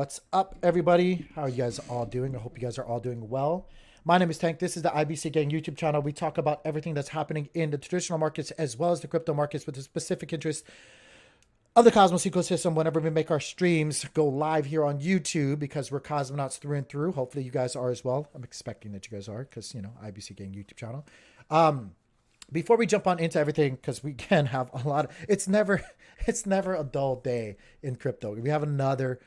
What's up, everybody? How are you guys all doing? I hope you guys are all doing well. My name is Tank. This is the IBC Gang YouTube channel. We talk about everything that's happening in the traditional markets as well as the crypto markets with a specific interest of the Cosmos ecosystem. Whenever we make our streams go live here on YouTube, because we're cosmonauts through and through. Hopefully you guys are as well. I'm expecting that you guys are, because, you know, IBC Gang YouTube channel. Before we jump on into everything, because we can have a lot of, it's never a dull day in crypto. We have another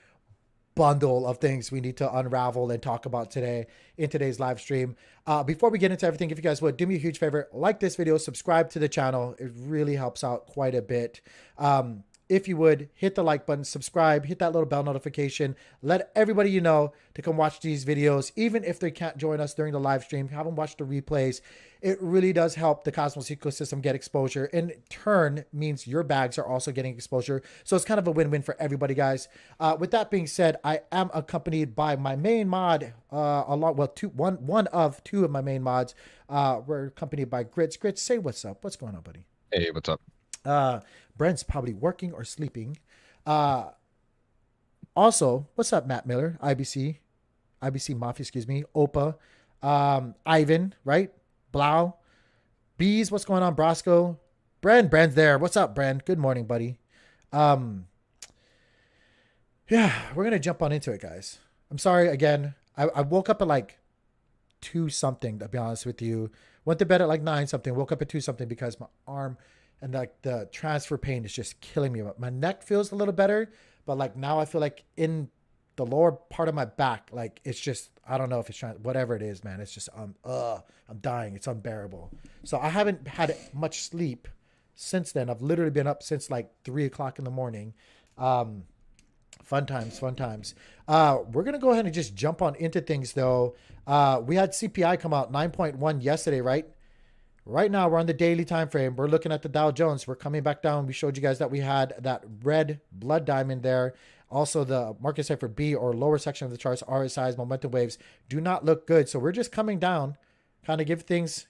bundle of things we need to unravel and talk about today in today's live stream. Before we get into everything, if you guys would do me a huge favor, like this video, subscribe to the channel. It really helps out quite a bit. If you would, hit the like button, subscribe, hit that little bell notification, let everybody you know to come watch these videos. Even if they can't join us during the live stream, have them watch the replays. It really does help the Cosmos ecosystem get exposure. In turn, means your bags are also getting exposure. So it's kind of a win-win for everybody, guys. With that being said, I am accompanied by my main mod, one of two of my main mods. We're accompanied by Grits. Grits, say what's up. What's going on, buddy? Hey, what's up? Brent's probably working or sleeping. Also, what's up, Matt Miller, IBC Mafia, excuse me, Opa, Ivan, right? Blau, Bees, what's going on, Brosco? Brand's there. What's up, Brand? Good morning, buddy. Yeah, we're gonna jump on into it, guys. I'm sorry again. I woke up at like 2 something, to be honest with you. Went to bed at like 9 something, woke up at 2 something because my arm and like the transfer pain is just killing me. My neck feels a little better, but like now I feel like in the lower part of my back, like it's just, I don't know if it's whatever it is, man. It's just, I'm dying. It's unbearable. So I haven't had much sleep since then. I've literally been up since like 3 o'clock in the morning. Fun times. We're going to go ahead and just jump on into things though. We had CPI come out 9.1 yesterday, right? Right now, we're on the daily time frame. We're looking at the Dow Jones. We're coming back down. We showed you guys that we had that red blood diamond there. Also, the Market Cipher B, or lower section of the charts, RSI's momentum waves do not look good. So we're just coming down, kind of give things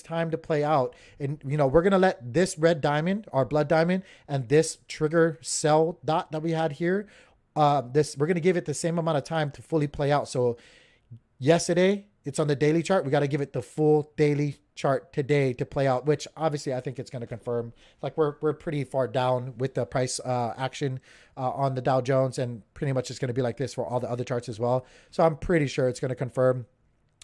time to play out. And, you know, we're going to let this red diamond, our blood diamond, and this trigger cell dot that we had here, we're going to give it the same amount of time to fully play out. So yesterday, it's on the daily chart. We got to give it the full daily chart today to play out, which obviously I think it's going to confirm. Like we're pretty far down with the price action on the Dow Jones, and pretty much it's going to be like this for all the other charts as well. So I'm pretty sure it's going to confirm.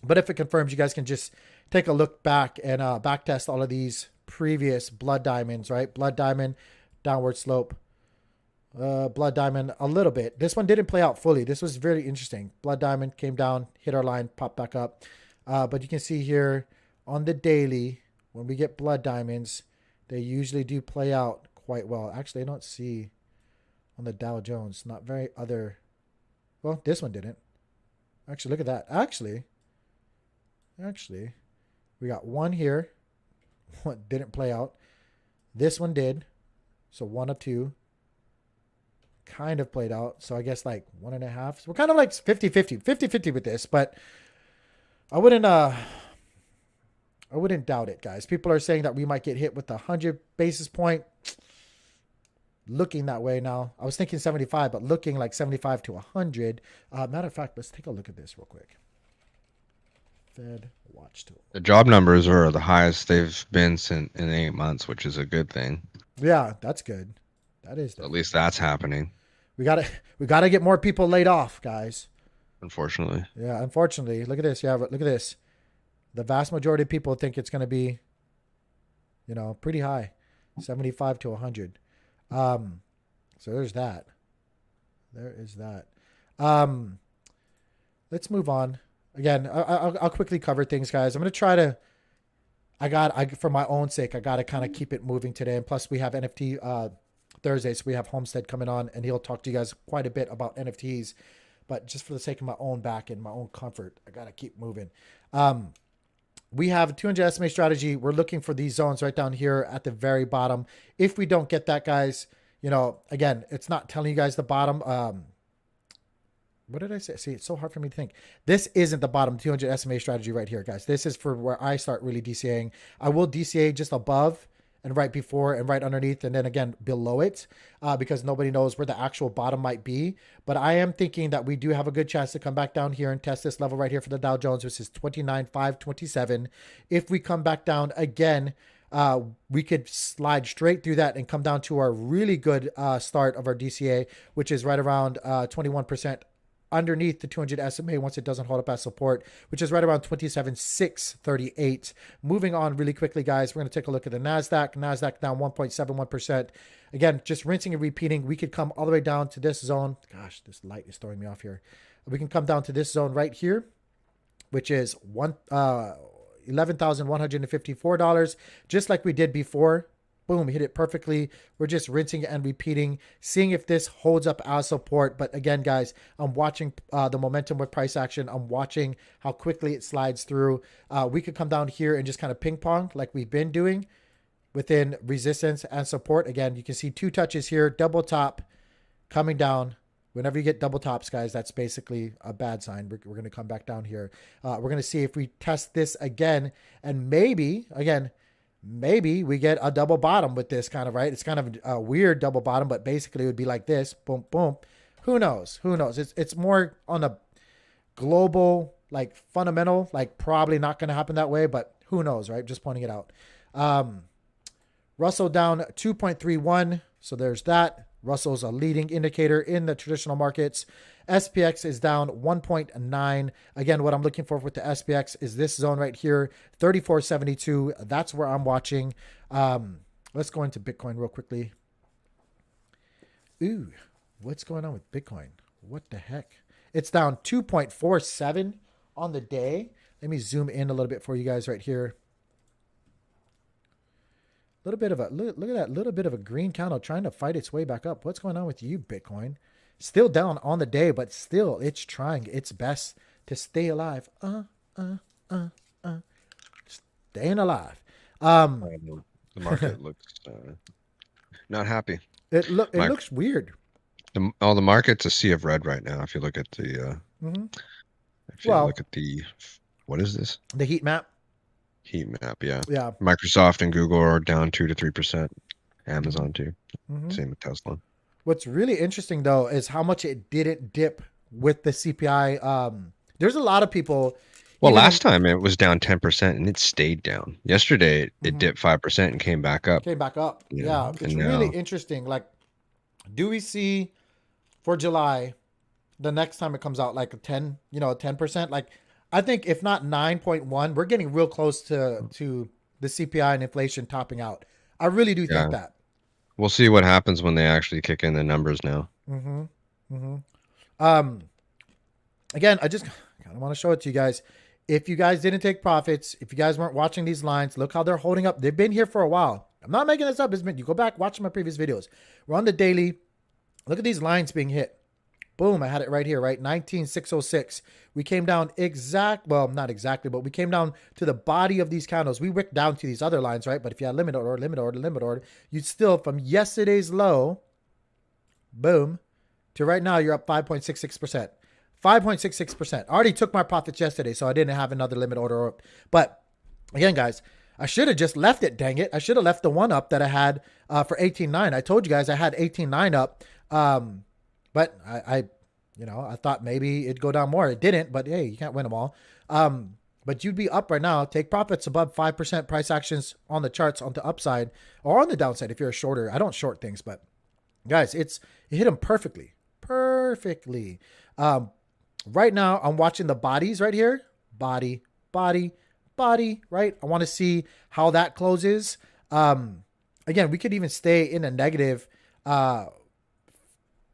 But if it confirms, you guys can just take a look back and back test all of these previous blood diamonds, right? Blood diamond, downward slope. Blood diamond a little bit. This one didn't play out fully. This was very interesting. Blood diamond came down, hit our line, popped back up. But you can see here on the daily, when we get blood diamonds, they usually do play out quite well. Actually, I don't see on the Dow Jones, not very other. Well, this one didn't. Actually, look at that. Actually, we got one here. One didn't play out. This one did. So 1 of 2. Kind of played out. So I guess like 1.5. So we're kind of like 50-50 with this, but I wouldn't doubt it, guys. People are saying that we might get hit with the 100 basis point. Looking that way now. I was thinking 75, but looking like 75 to 100. Matter of fact, let's take a look at this real quick. Fed watch tool. The job numbers are the highest they've been in 8 months, which is a good thing. Yeah, that's good. That is. At least that's happening. We gotta get more people laid off, guys. Unfortunately. Yeah, unfortunately. Look at this. Yeah, look at this. The vast majority of people think it's going to be, you know, pretty high, 75 to 100. So there's that. There is that. Let's move on. Again, I'll quickly cover things, guys. I'm going to try to, for my own sake, I got to kind of keep it moving today. And plus we have NFT Thursday, so we have Homestead coming on, and he'll talk to you guys quite a bit about NFTs. But just for the sake of my own back and my own comfort, I got to keep moving. We have a 200 SMA strategy. We're looking for these zones right down here at the very bottom. If we don't get that, guys, you know, again, it's not telling you guys the bottom. What did I say? See, it's so hard for me to think. This isn't the bottom 200 SMA strategy right here, guys. This is for where I start really DCAing. I will DCA just above and right before and right underneath, and then again below it, because nobody knows where the actual bottom might be. But I am thinking that we do have a good chance to come back down here and test this level right here for the Dow Jones, which is 29,527. If we come back down again, we could slide straight through that and come down to our really good start of our DCA, which is right around 21% underneath the 200 SMA once it doesn't hold up as support, which is right around 27,638. Moving on really quickly, guys, we're going to take a look at the NASDAQ. NASDAQ down 1.71%. Again, just rinsing and repeating. We could come all the way down to this zone. Gosh, this light is throwing me off here. We can come down to this zone right here, which is $11,154, just like we did before. Boom, hit it perfectly. We're just rinsing and repeating, seeing if this holds up as support. But again, guys, I'm watching the momentum with price action. I'm watching how quickly it slides through. We could come down here and just kind of ping pong like we've been doing within resistance and support. Again, you can see 2 touches here, double top coming down. Whenever you get double tops, guys, that's basically a bad sign. We're going to come back down here. We're going to see if we test this again, and maybe, again, maybe we get a double bottom with this kind of, right? It's kind of a weird double bottom, but basically it would be like this. Boom, boom. Who knows? Who knows? It's more on a global, like fundamental, like probably not going to happen that way, but who knows, right? Just pointing it out. Russell down 2.31. So there's that. Russell's a leading indicator in the traditional markets. SPX is down 1.9. Again, what I'm looking for with the SPX is this zone right here, 34.72. That's where I'm watching. Let's go into Bitcoin real quickly. Ooh, what's going on with Bitcoin? What the heck? It's down 2.47 on the day. Let me zoom in a little bit for you guys right here. Little bit of a look at that little bit of a green candle trying to fight its way back up. What's going on with you, Bitcoin? Still down on the day, but still it's trying its best to stay alive. Staying alive. The market looks not happy. It looks weird. The market's a sea of red right now. If you look at the look at the, what is this? The heat map. Heat map, yeah. Yeah. Microsoft and Google are down 2 to 3%. Amazon too. Same with Tesla. What's really interesting though is how much it didn't dip with the CPI. There's a lot of people. Well, last time it was down 10% and it stayed down. Yesterday it dipped 5% and came back up. Yeah. It's really interesting. Like, do we see for July the next time it comes out like a 10%? Like, I think if not 9.1, we're getting real close to the CPI and inflation topping out. I really do think that. We'll see what happens when they actually kick in the numbers now. Again, I just kind of want to show it to you guys. If you guys didn't take profits, if you guys weren't watching these lines, look how they're holding up. They've been here for a while. I'm not making this up. You go back, watch my previous videos. We're on the daily. Look at these lines being hit. Boom, I had it right here, right? 19,606. We came down not exactly, but we came down to the body of these candles. We wicked down to these other lines, right? But if you had limit order, you'd still, from yesterday's low, boom, to right now, you're up 5.66%. 5.66%. I already took my profits yesterday, so I didn't have another limit order. But again, guys, I should have just left it, dang it. I should have left the one up that I had for 18.9. I told you guys I had 18.9 up. But I thought maybe it'd go down more. It didn't, but hey, you can't win them all. But you'd be up right now. Take profits above 5% price actions on the charts on the upside or on the downside if you're a shorter. I don't short things, but guys, it hit them perfectly. Right now, I'm watching the bodies right here. Body, right? I want to see how that closes. Again, we could even stay in a negative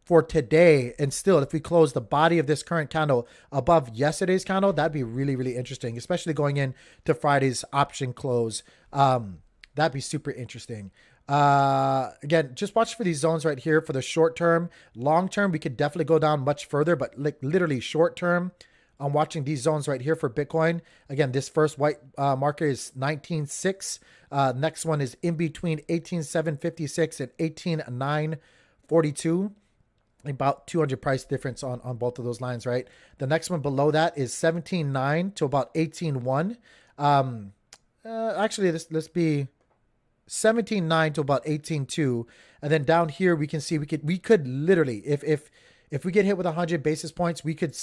for today, and still, if we close the body of this current candle above yesterday's candle, that'd be really, really interesting, especially going into Friday's option close. That'd be super interesting. Again, just watch for these zones right here for the short term. Long term, we could definitely go down much further, but like literally short term, I'm watching these zones right here for Bitcoin. Again, this first white marker is 19.6. Next one is in between 18,756 and 18,942. About 200 price difference on both of those lines, right? The next one below that is 17.9 to about 18.1. Actually, let's be 17.9 to about 18.2. And then down here, we can see we could literally, if we get hit with 100 basis points, we could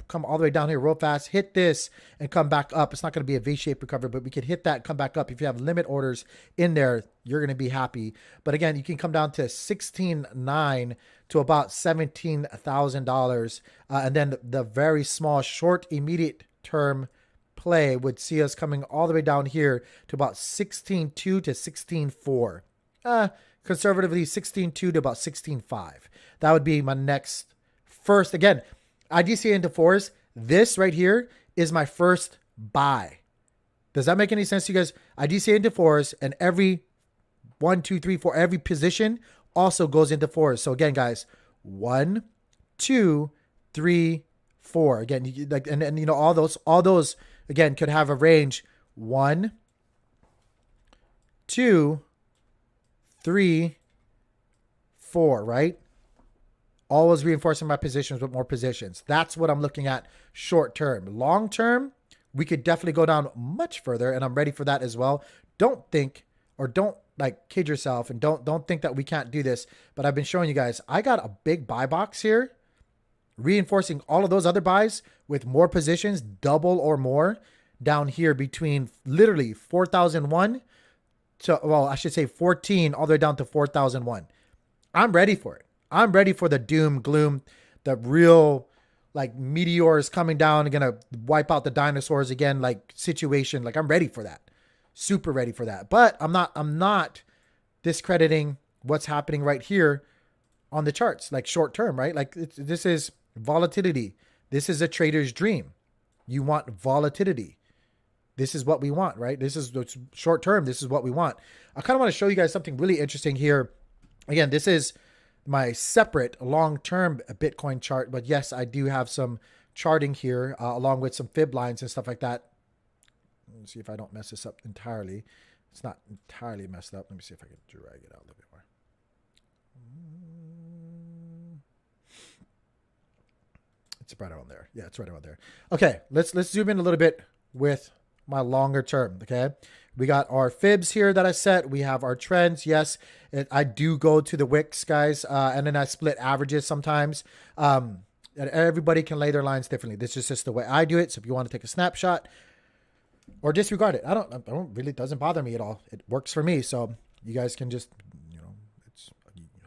come all the way down here real fast, hit this, and come back up. It's not going to be a V-shaped recovery, but we could hit that, come back up. If you have limit orders in there, you're going to be happy. But again, you can come down to 16.9 to about $17,000. And then the very small, short, immediate term play would see us coming all the way down here to about 16.2 to 16.4. Conservatively, 16.2 to about 16.5. That would be my next first. Again, IDCA into fours. This right here is my first buy. Does that make any sense to you guys? IDCA into fours, and every 1, 2, 3, 4, every position also goes into fours. So again, guys, 1, 2, 3, 4. Again, and you know, all those again could have a range 1, 2, 3, 4, right? Always reinforcing my positions with more positions. That's what I'm looking at short term. Long term, we could definitely go down much further, and I'm ready for that as well. Don't think, or don't like kid yourself, and don't think that we can't do this. But I've been showing you guys, I got a big buy box here, reinforcing all of those other buys with more positions, double or more, down here between literally 4,001 to, well, I should say 14 all the way down to 4,001. I'm ready for it. I'm ready for the doom, gloom, the real like meteors coming down and gonna wipe out the dinosaurs again, like situation. Like I'm ready for that. Super ready for that. But I'm not discrediting what's happening right here on the charts, like short term, right? Like this is volatility. This is a trader's dream. You want volatility. This is what we want, right? This is short term. This is what we want. I kind of want to show you guys something really interesting here. Again, this is my separate long-term Bitcoin chart, but yes, I do have some charting here along with some fib lines and stuff like that. Let me see if I don't mess this up entirely. It's not entirely messed up. Let me see if I can drag it out a little bit more. It's right around there. Yeah, it's right around there. Okay, let's zoom in a little bit with my longer term. Okay, we got our fibs here that I set. We have our trends. Yes, I do go to the wicks, guys, and then I split averages sometimes. And everybody can lay their lines differently. This is just the way I do it. So if you want to take a snapshot or disregard it, I don't really, it doesn't bother me at all. It works for me. So you guys can just, you know, it's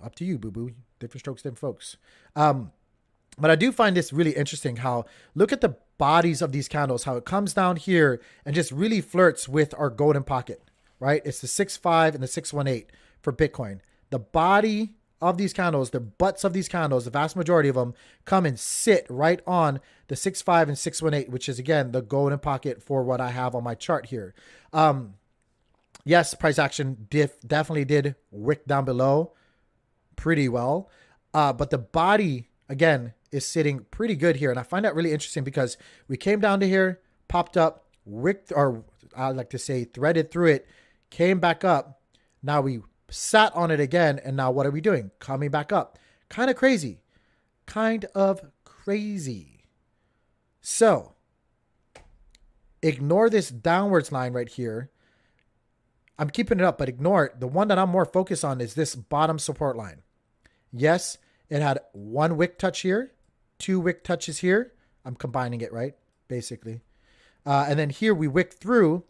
up to you, boo boo. Different strokes, different folks. But I do find this really interesting how, look at the bodies of these candles, how it comes down here and just really flirts with our golden pocket, right? It's the 6.5 and the 6.18 for Bitcoin. The body of these candles, the butts of these candles, the vast majority of them come and sit right on the 6.5 and 6.18, which is again, the golden pocket for what I have on my chart here. Yes, price action definitely did wick down below pretty well. But the body, again, is sitting pretty good here. And I find that really interesting because we came down to here, popped up, wicked, or I like to say threaded through it, came back up. Now we sat on it again. And now what are we doing? Coming back up. Kind of crazy. So ignore this downwards line right here. I'm keeping it up, but ignore it. The one that I'm more focused on is this bottom support line. Yes, it had one wick touch here, 2 wick touches here. I'm combining it, right? Basically. And then here we wick through,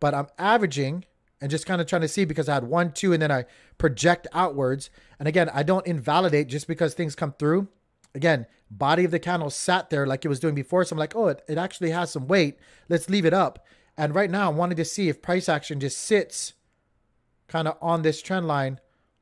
but I'm averaging and just kind of trying to see because I had 1, 2, and then I project outwards. And again, I don't invalidate just because things come through. Again, body of the candle sat there like it was doing before. So I'm like, oh, it actually has some weight. Let's leave it up. And right now I'm wanting to see if price action just sits kind of on this trend line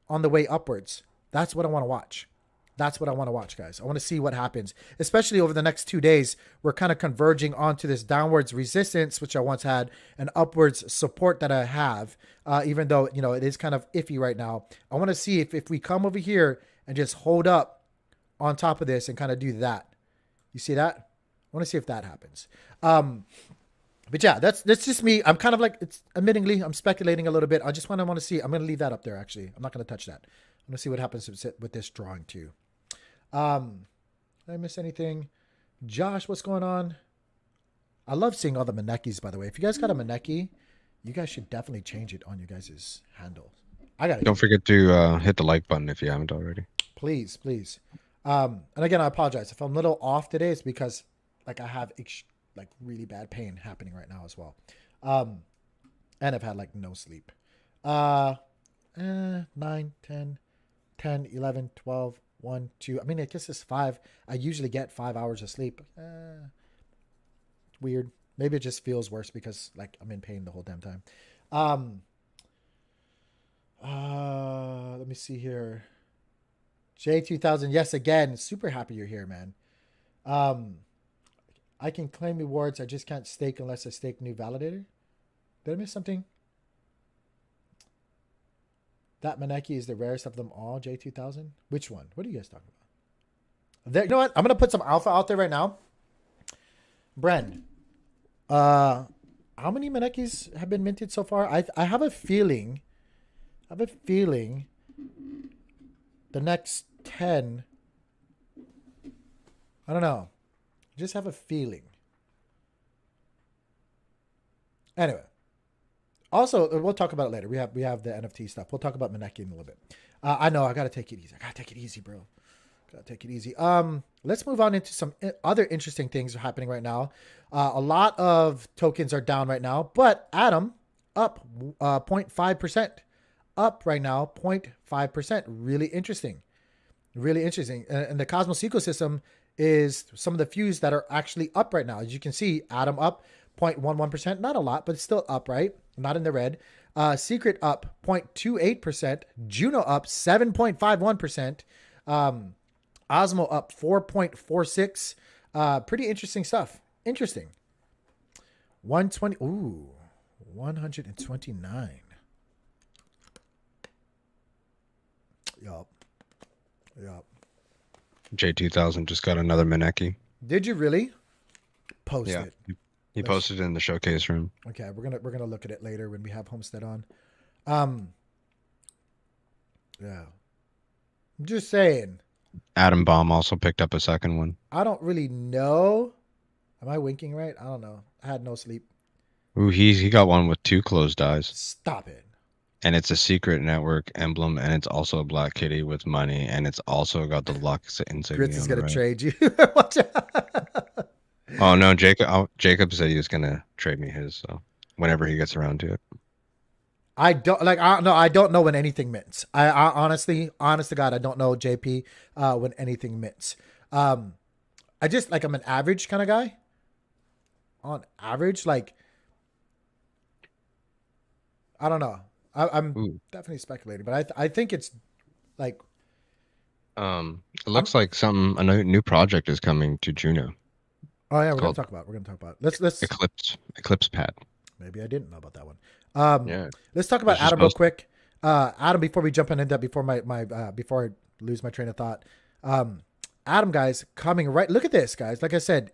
on the way upwards. That's what I want to watch. That's what I want to watch, guys. I want to see what happens, especially over the next 2 days. We're kind of converging onto this downwards resistance, which I once had, and upwards support that I have, even though, you know, it is kind of iffy right now. I want to see if we come over here and just hold up on top of this and kind of do that. You see that? I want to see if that happens. But yeah, that's just me. I'm kind of like, it's admittingly, I'm speculating a little bit. I just want to see. I'm going to leave that up there, actually. I'm not going to touch that. I'm going to see what happens with this drawing too. Did I miss anything? Josh, what's going on? I love seeing all the Manekis, by the way. If you guys got a Maneki you guys should definitely change it on your guys' handle. I got it. Don't forget to hit the like button if you haven't already. Please, please. And again, I apologize if I'm a little off today. It's because like I have like really bad pain happening right now as well, and I've had like no sleep. 9, 10, 10, 11, 12, 1, 2. I mean, I guess it's 5. I usually get 5 hours of sleep. Weird. Maybe it just feels worse because like I'm in pain the whole damn time. Let me see here. J2000. Yes, again, super happy you're here, man. I can claim rewards. I just can't stake unless I stake new validator. Did I miss something? That Maneki is the rarest of them all, J2000. Which one? What are you guys talking about? There, you know what? I'm gonna put some alpha out there right now. Bren, how many Manekis have been minted so far? I have a feeling. The next 10. I don't know. I just have a feeling. Anyway. Also, we'll talk about it later. We have the NFT stuff. We'll talk about Maneki in a little bit. I know. I got to take it easy. Bro. Got to take it easy. Let's move on into some other interesting things happening right now. A lot of tokens are down right now, but Atom up 0.5%. Up right now 0.5%. Really interesting. And the Cosmos ecosystem is some of the few that are actually up right now. As you can see, Atom up 0.11%. Not a lot, but it's still up, right? Not in the red. Secret up 0.28%. Juno up 7.51%. Osmo up 4.46. Pretty interesting stuff. Interesting. 120. Ooh, 129. Yup. J2000 just got another Maneki. Did you really? Post it. He posted it in the showcase room. Okay, we're gonna look at it later when we have Homestead on. Yeah. I'm just saying. Atom Bomb also picked up a second one. I don't really know. Am I winking right? I don't know. I had no sleep. Ooh, he got one with 2 closed eyes. Stop it. And it's a secret network emblem, and it's also a black kitty with money, and it's also got the Lux insignia. Grits is gonna trade you. Watch out. Oh no, Jacob said he was gonna trade me his, so whenever he gets around to it. I don't know when anything mints. I honestly, honest to God, I don't know JP when anything mints. I just like I'm an average kind of guy. On average, like I don't know. I'm definitely speculating, but I think it's like it looks like a new project is coming to Juno. Oh yeah, we're gonna talk about it. Let's Eclipse Pad. Maybe I didn't know about that one. Yeah. Let's talk about Atom real quick. Atom, before we jump into that, before before I lose my train of thought. Atom, guys, coming right. Look at this, guys. Like I said,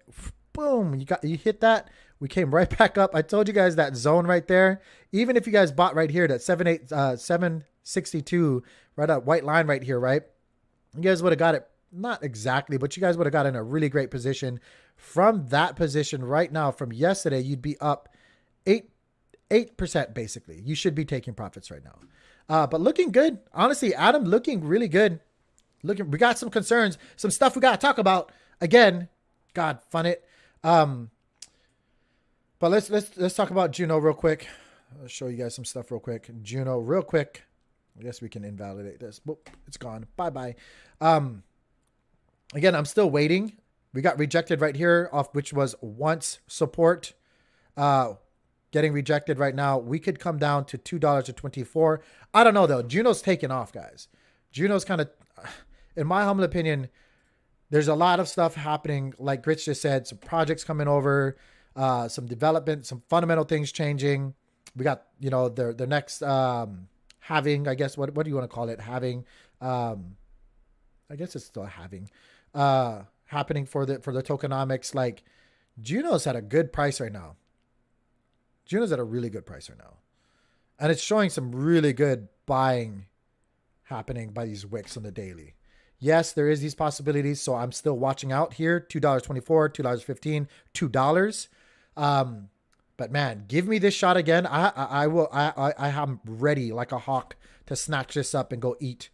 boom, you hit that. We came right back up. I told you guys that zone right there. Even if you guys bought right here, that 762, right up white line right here, right? You guys would have got it, not exactly, but you guys would have got in a really great position. From that position right now, from yesterday, you'd be up 8% basically. You should be taking profits right now. But looking good. Honestly, Atom looking really good. We got some concerns, some stuff we got to talk about. Again, God, fun it. But let's talk about Juno real quick. I'll show you guys some stuff real quick. Juno real quick. I guess we can invalidate this. Boop, it's gone. Bye-bye. Again, I'm still waiting. We got rejected right here off, which was once support. Getting rejected right now. We could come down to $2.24. I don't know though. Juno's taking off, guys. Juno's kind of, in my humble opinion, there's a lot of stuff happening. Like Grits just said, some projects coming over, some development, some fundamental things changing. We got, the next halving, I guess. What do you want to call it? Halving. I guess it's still halving. Happening for the tokenomics. Like Juno's at a good price right now. Juno's at a really good price right now. And it's showing some really good buying happening by these wicks on the daily. Yes, there is these possibilities. So I'm still watching out here. $2.24, $2.15, $2. But man, give me this shot again. I will. I am ready like a hawk to snatch this up and go eat.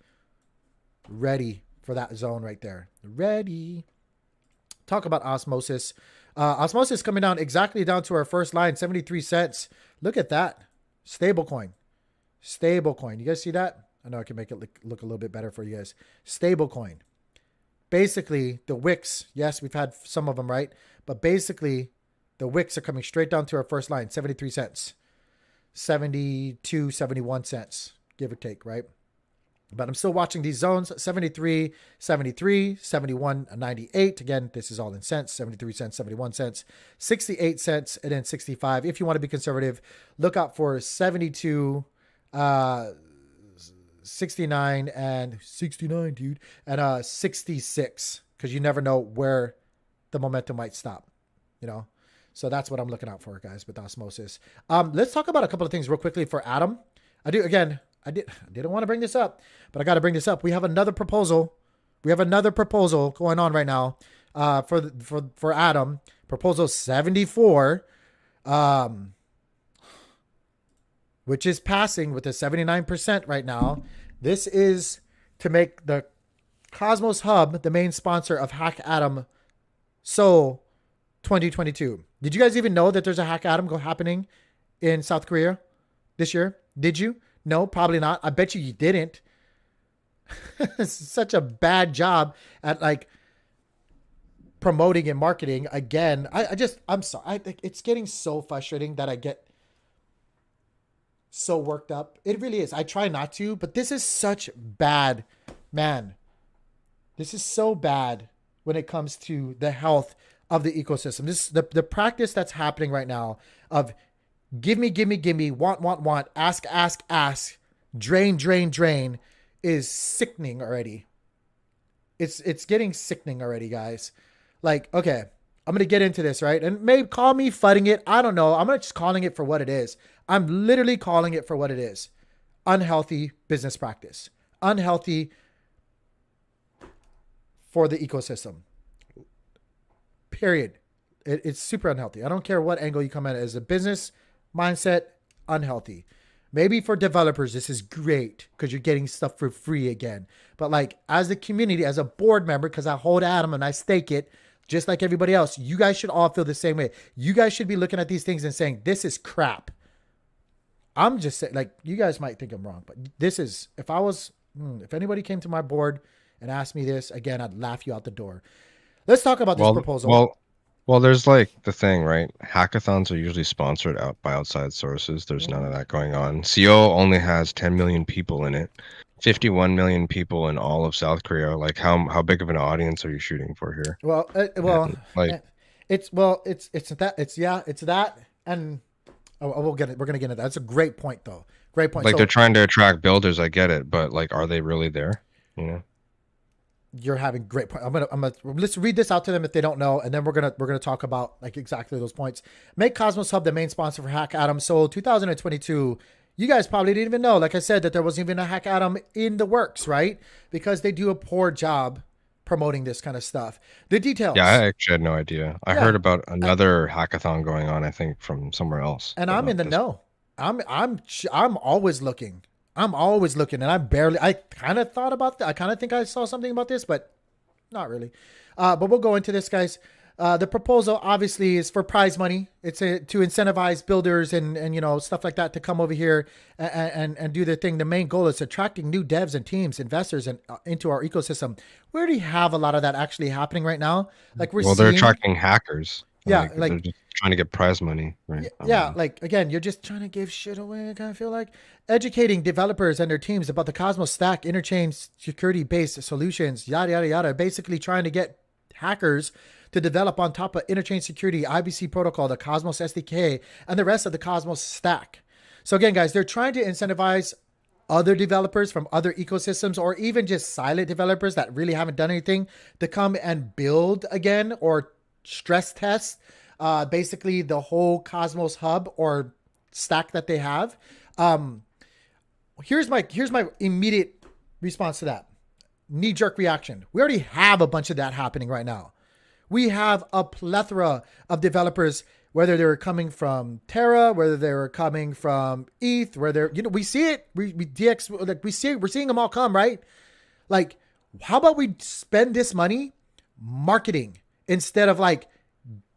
Ready for that zone right there. Ready. Talk about Osmosis. Osmosis coming down exactly down to our first line, 73 cents. Look at that. Stablecoin. Stablecoin. You guys see that? I know I can make it look a little bit better for you guys. Stablecoin. Basically, the wicks. Yes, we've had some of them, right? But basically, the wicks are coming straight down to our first line, 73 cents. 72, 71 cents, give or take, right? But I'm still watching these zones, 73, 73, 71, 98. Again, this is all in cents, 73 cents, 71 cents, 68 cents, and then 65. If you want to be conservative, look out for 72, 69, and 69, dude, and 66, because you never know where the momentum might stop, you know? So that's what I'm looking out for, guys, with Osmosis. Let's talk about a couple of things real quickly for Atom. I didn't want to bring this up, but I got to bring this up. We have another proposal. We have another proposal going on right now for Atom. Proposal 74, which is passing with a 79% right now. This is to make the Cosmos Hub the main sponsor of Hack Atom Seoul 2022. Did you guys even know that there's a Hack Atom happening in South Korea this year? Did you? No, probably not. I bet you didn't. It's such a bad job at like promoting and marketing. Again, I'm sorry. It's getting so frustrating that I get so worked up. It really is. I try not to, but this is such bad, man. This is so bad when it comes to the health of the ecosystem. This the practice that's happening right now of give me, want, ask, drain is sickening already. It's getting sickening already, guys. Like, okay, I'm going to get into this, right? And maybe call me fudding it. I don't know. I'm just calling it for what it is. I'm literally calling it for what it is. Unhealthy business practice. Unhealthy for the ecosystem. Period. It's super unhealthy. I don't care what angle you come at it as a business mindset, unhealthy. Maybe for developers, this is great because you're getting stuff for free again. But like as a community, as a board member, because I hold Atom and I stake it, just like everybody else, you guys should all feel the same way. You guys should be looking at these things and saying, this is crap. I'm just saying, like, you guys might think I'm wrong, but this is, if anybody came to my board and asked me this, again, I'd laugh you out the door. Let's talk about this proposal. Well, there's like the thing, right? Hackathons are usually sponsored out by outside sources. There's none of that going on. CO only has 10 million people in it. 51 million people in all of South Korea. Like how big of an audience are you shooting for here? Well, it's that, and we'll get it. We're gonna get into that. That's a great point, though. Great point. Like they're trying to attract builders. I get it, but like, are they really there? You know. You're having great point. I'm gonna let's read this out to them if they don't know, and then we're gonna talk about like exactly those points. Make Cosmos Hub the main sponsor for Hack Atom Seoul 2022. You guys probably didn't even know, like I said, that there wasn't even a Hack Atom in the works, right? Because they do a poor job promoting this kind of stuff. The details. Yeah, I actually had no idea. I heard about another hackathon going on, I think, from somewhere else. And I'm in the know. I'm always looking. And I kind of thought about that. I kind of think I saw something about this, but not really. But we'll go into this, guys. The proposal obviously is for prize money. It's to incentivize builders and you know, stuff like that to come over here and do their thing. The main goal is attracting new devs and teams, investors and into our ecosystem. We already have a lot of that actually happening right now. Like they're attracting hackers. Yeah, like they're just trying to get prize money, right? Yeah, like again, you're just trying to give shit away. I kind of feel like educating developers and their teams about the Cosmos Stack, interchain security-based solutions, yada yada yada. Basically, trying to get hackers to develop on top of interchain security, IBC protocol, the Cosmos SDK, and the rest of the Cosmos Stack. So again, guys, they're trying to incentivize other developers from other ecosystems, or even just silent developers that really haven't done anything, to come and build again or stress test basically the whole Cosmos Hub or stack that they have. Here's my immediate response to that. Knee-jerk reaction. We already have a bunch of that happening right now. We have a plethora of developers whether they were coming from Terra, whether they were coming from ETH, whether we see it, we DX, like we're seeing them all come, right? Like, how about we spend this money marketing instead of like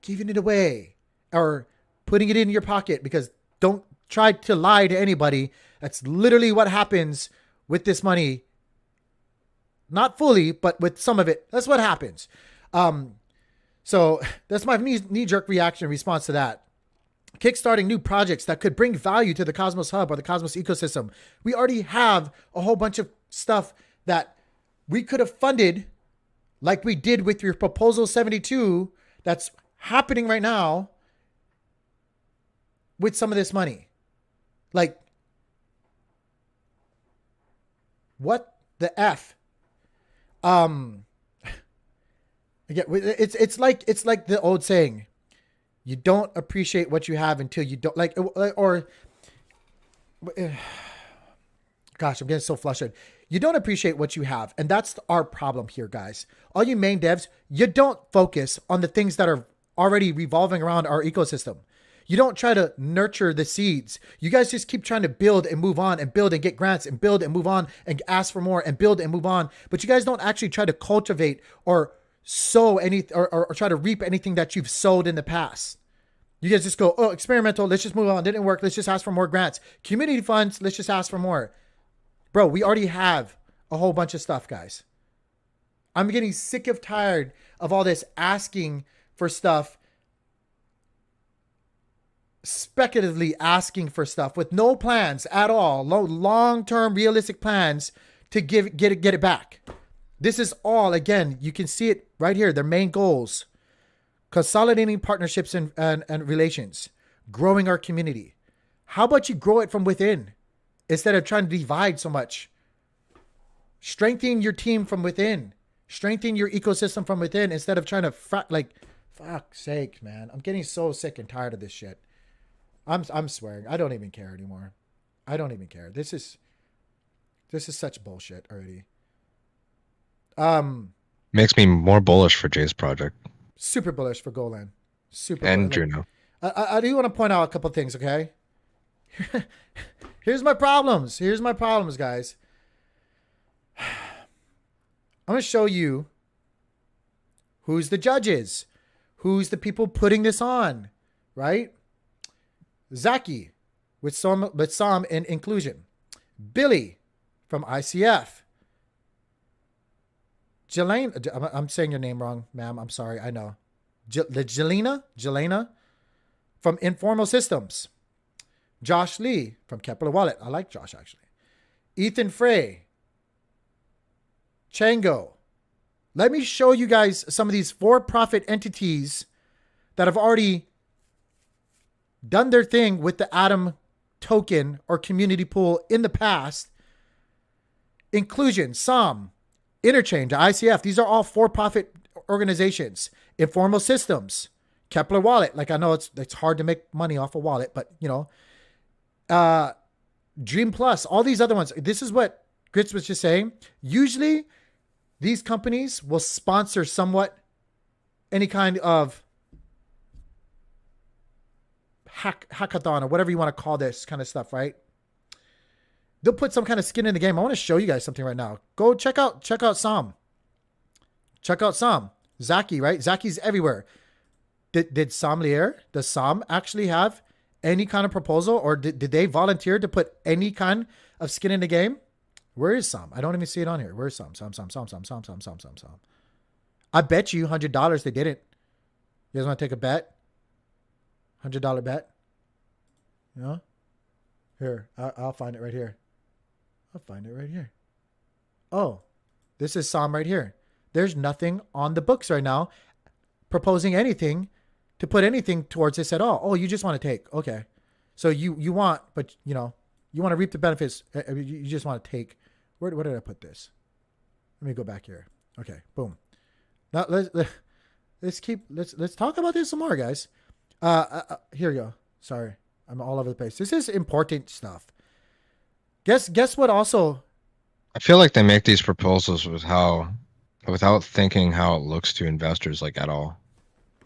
giving it away or putting it in your pocket? Because don't try to lie to anybody. That's literally what happens with this money. Not fully, but with some of it. That's what happens. So that's my knee-jerk reaction in response to that. Kickstarting new projects that could bring value to the Cosmos Hub or the Cosmos ecosystem. We already have a whole bunch of stuff that we could have funded, like we did with your Proposal 72 that's happening right now with some of this money. Like, what the F? Again, it's like the old saying, you don't appreciate what you have until you don't like, or gosh, I'm getting so flustered. You don't appreciate what you have. And that's our problem here, guys. All you main devs, you don't focus on the things that are already revolving around our ecosystem. You don't try to nurture the seeds. You guys just keep trying to build and move on and build and get grants and build and move on and ask for more and build and move on. But you guys don't actually try to cultivate or sow any or try to reap anything that you've sowed in the past. You guys just go, oh, experimental. Let's just move on. Didn't work. Let's just ask for more grants. Community funds. Let's just ask for more. Bro, we already have a whole bunch of stuff, guys. I'm getting sick of tired of all this asking for stuff, speculatively asking for stuff with no plans at all, long-term realistic plans to get it back. This is all, again, you can see it right here, their main goals: consolidating partnerships and relations, growing our community. How about you grow it from within instead of trying to divide so much? Strengthen your team from within. Strengthen your ecosystem from within instead of trying to fuck's sake, man. I'm getting so sick and tired of this shit. I'm swearing. I don't even care anymore. I don't even care. This is such bullshit already. Makes me more bullish for Jay's project. Super bullish for Golan. Super and bullish. Juno. I do want to point out a couple things, okay? Here's my problems, guys. I'm going to show you who's the judges, who's the people putting this on, right? Zaki with some in inclusion. Billy from ICF. Jelena, I'm saying your name wrong, ma'am. I'm sorry. I know. Jelena from Informal Systems. Josh Lee from Kepler Wallet. I like Josh, actually. Ethan Frey. Chango. Let me show you guys some of these for-profit entities that have already done their thing with the Atom token or community pool in the past. Inclusion, SOM, Interchange, ICF. These are all for-profit organizations. Informal Systems, Kepler Wallet. Like, I know it's hard to make money off a wallet, but Dream Plus, all these other ones. This is what Grits was just saying. Usually these companies will sponsor somewhat any kind of hackathon or whatever you want to call this kind of stuff, right? They'll put some kind of skin in the game. I want to show you guys something right now. Go check out Sam. Check out Sam. Zaki, right? Zaki's everywhere. Does Sam actually have any kind of proposal, or did they volunteer to put any kind of skin in the game? Where is Sam? I don't even see it on here. Where's Sam? Sam. I bet you $100 they didn't. You guys want to take a bet? $100 bet? Here, I'll find it right here. Oh, this is Sam right here. There's nothing on the books right now proposing anything to put anything towards this at all. Oh, you just want to take. Okay. So you want, but you want to reap the benefits. You just want to take. Where did I put this? Let me go back here. Okay. Boom. Now let's talk about this some more, guys. Here you go. Sorry. I'm all over the place. This is important stuff. Guess what also? I feel like they make these proposals without thinking how it looks to investors, like, at all.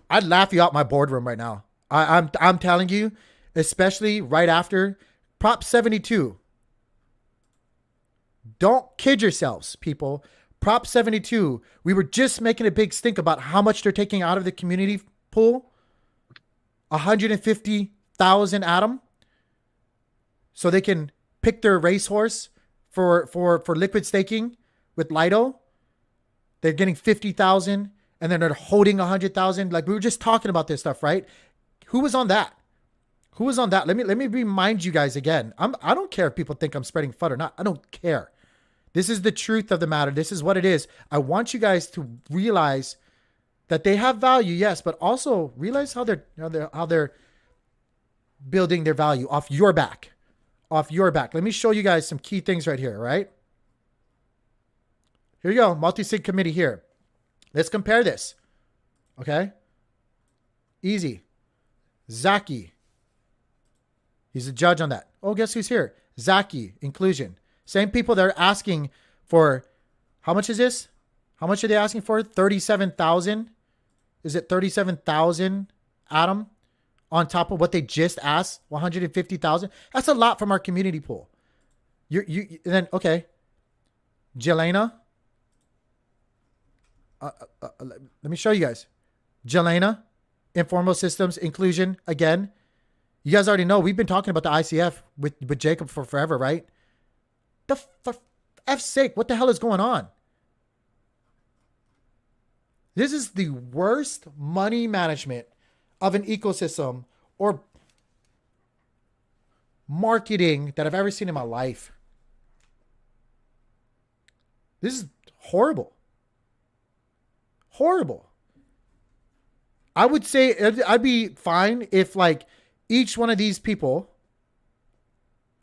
I'd laugh you out my boardroom right now. I'm telling you, especially right after Prop 72. Don't kid yourselves, people. Prop 72, we were just making a big stink about how much they're taking out of the community pool. 150,000 Adam. So they can pick their racehorse for liquid staking with Lido. They're getting 50,000 and then they're holding 100,000. Like we were just talking about this stuff, right? Who was on that? Who was on that? Let me remind you guys again. I don't care if people think I'm spreading FUD or not. I don't care. This is the truth of the matter. This is what it is. I want you guys to realize that they have value, yes, but also realize how they're building their value off your back. Off your back. Let me show you guys some key things right here, right? Here you go. Multi-sig committee here. Let's compare this. Okay? Easy. Zaki. He's a judge on that. Oh, guess who's here? Zaki, inclusion. Same people that are asking for, how much is this? How much are they asking for? 37,000? Is it 37,000 Adam on top of what they just asked? 150,000? That's a lot from our community pool. You then, okay. Jelena. Let me show you guys. Jelena, informal systems, inclusion, again. You guys already know we've been talking about the ICF with Jacob for forever, right? For F's sake, what the hell is going on? This is the worst money management of an ecosystem or marketing that I've ever seen in my life. This is horrible. Horrible. I would say I'd be fine if like each one of these people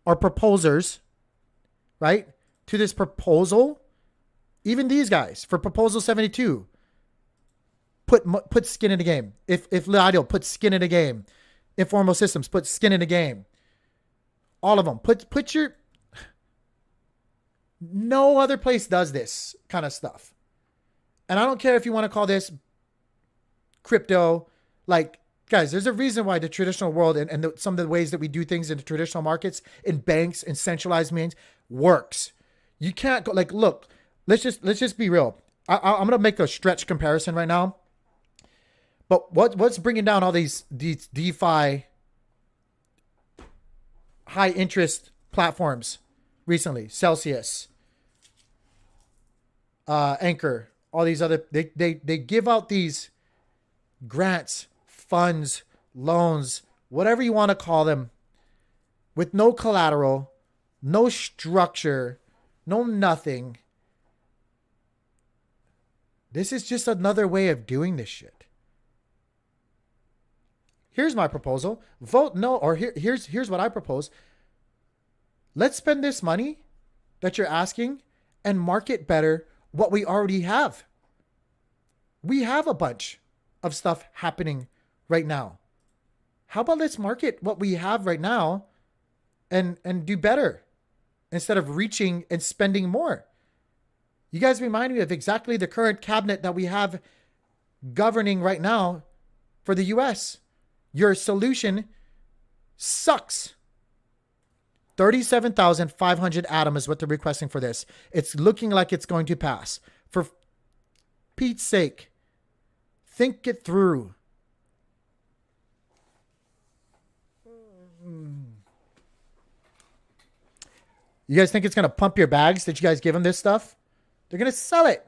are proposers, right? To this proposal, even these guys for proposal 72, put skin in the game. If Lido put skin in the game, informal systems put skin in the game. All of them put your. No other place does this kind of stuff, and I don't care if you want to call this crypto. Like, guys, there's a reason why the traditional world and some of the ways that we do things in the traditional markets, in banks, in centralized means works. You can't go like, look, let's just be real. I'm gonna make a stretch comparison right now. But what's bringing down all these DeFi high interest platforms recently? Celsius, Anchor, all these other they give out these grants, funds, loans, whatever you want to call them, with no collateral, no structure, no nothing. This is just another way of doing this shit. Here's my proposal. Vote no, or here's what I propose. Let's spend this money that you're asking and market better what we already have. We have a bunch of stuff happening right now. How about let's market what we have right now and do better instead of reaching and spending more? You guys remind me of exactly the current cabinet that we have governing right now for the US. Your solution sucks. 37,500 Adam is what they're requesting for this. It's looking like it's going to pass. For Pete's sake, think it through. You guys think it's going to pump your bags? Did you guys give them this stuff? They're going to sell it.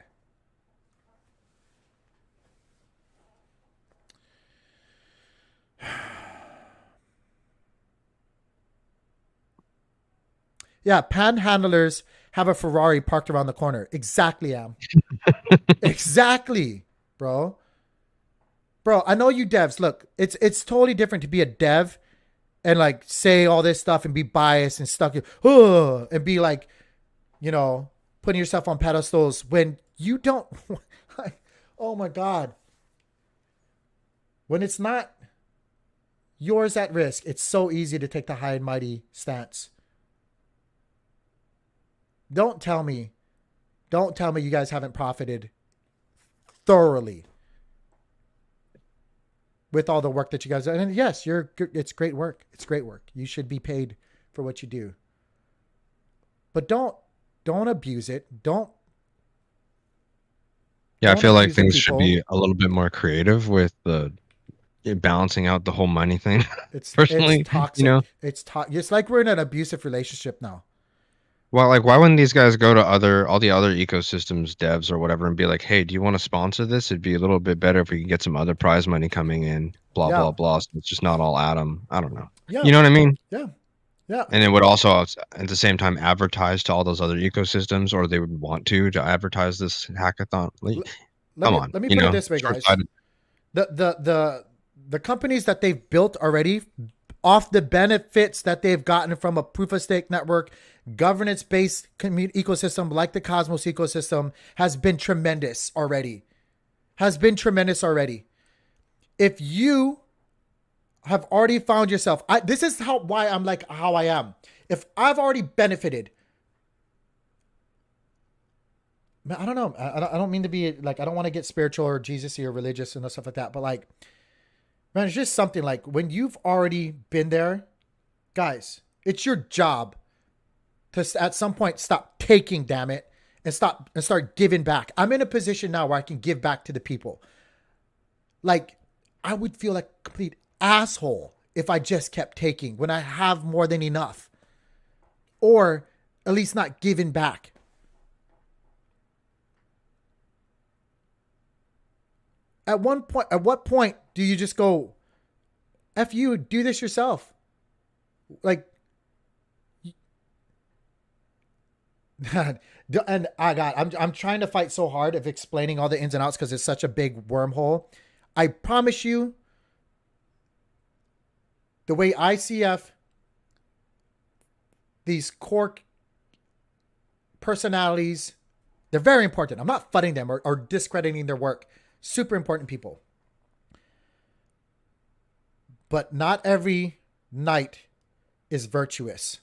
Yeah, panhandlers have a Ferrari parked around the corner. Exactly, Am. Exactly, bro. Bro, I know you devs. Look, it's totally different to be a dev and like say all this stuff and be biased and stuck and be like, you know, putting yourself on pedestals when you don't. Like, oh my God. When it's not yours at risk, it's so easy to take the high and mighty stance. Don't tell me you guys haven't profited thoroughly. with all the work that you guys do. And yes, it's great work. It's great work. You should be paid for what you do. But don't abuse it. Yeah, I Don't feel like abuse the things should people. be a little bit more creative with the balancing out the whole money thing. It's Personally, you know, toxic. It's like we're in an abusive relationship now. well, like why wouldn't these guys go to all the other ecosystems devs or whatever and be like, hey, do you want to sponsor this? It'd be a little bit better if we could get some other prize money coming in. Blah Yeah. blah blah. So it's just not all Atom. I don't know. Yeah. You know what I mean? Yeah. Yeah. And it would also at the same time advertise to all those other ecosystems, or they would want to advertise this hackathon. Like, come on, Let me you put it know, this way, guys. short-sighted. The companies that they've built already off the benefits that they've gotten from a proof of stake network, governance based ecosystem like the Cosmos ecosystem has been tremendous already. If you have already found yourself, this is why I'm like how I am. If I've already benefited, I don't know. I don't mean to be like, I don't want to get spiritual or Jesus-y or religious and stuff like that. But like, man, it's just something like when you've already been there, guys, it's your job to at some point stop taking, damn it, and start giving back. I'm in a position now where I can give back to the people. Like, I would feel like a complete asshole if I just kept taking when I have more than enough, or at least not giving back. At what point do you just go, F you, do this yourself? Like, and I'm trying to fight so hard of explaining all the ins and outs because it's such a big wormhole. I promise you, the way ICF, these core personalities, they're very important. I'm not fudding them or discrediting their work. Super important people. But not every night is virtuous.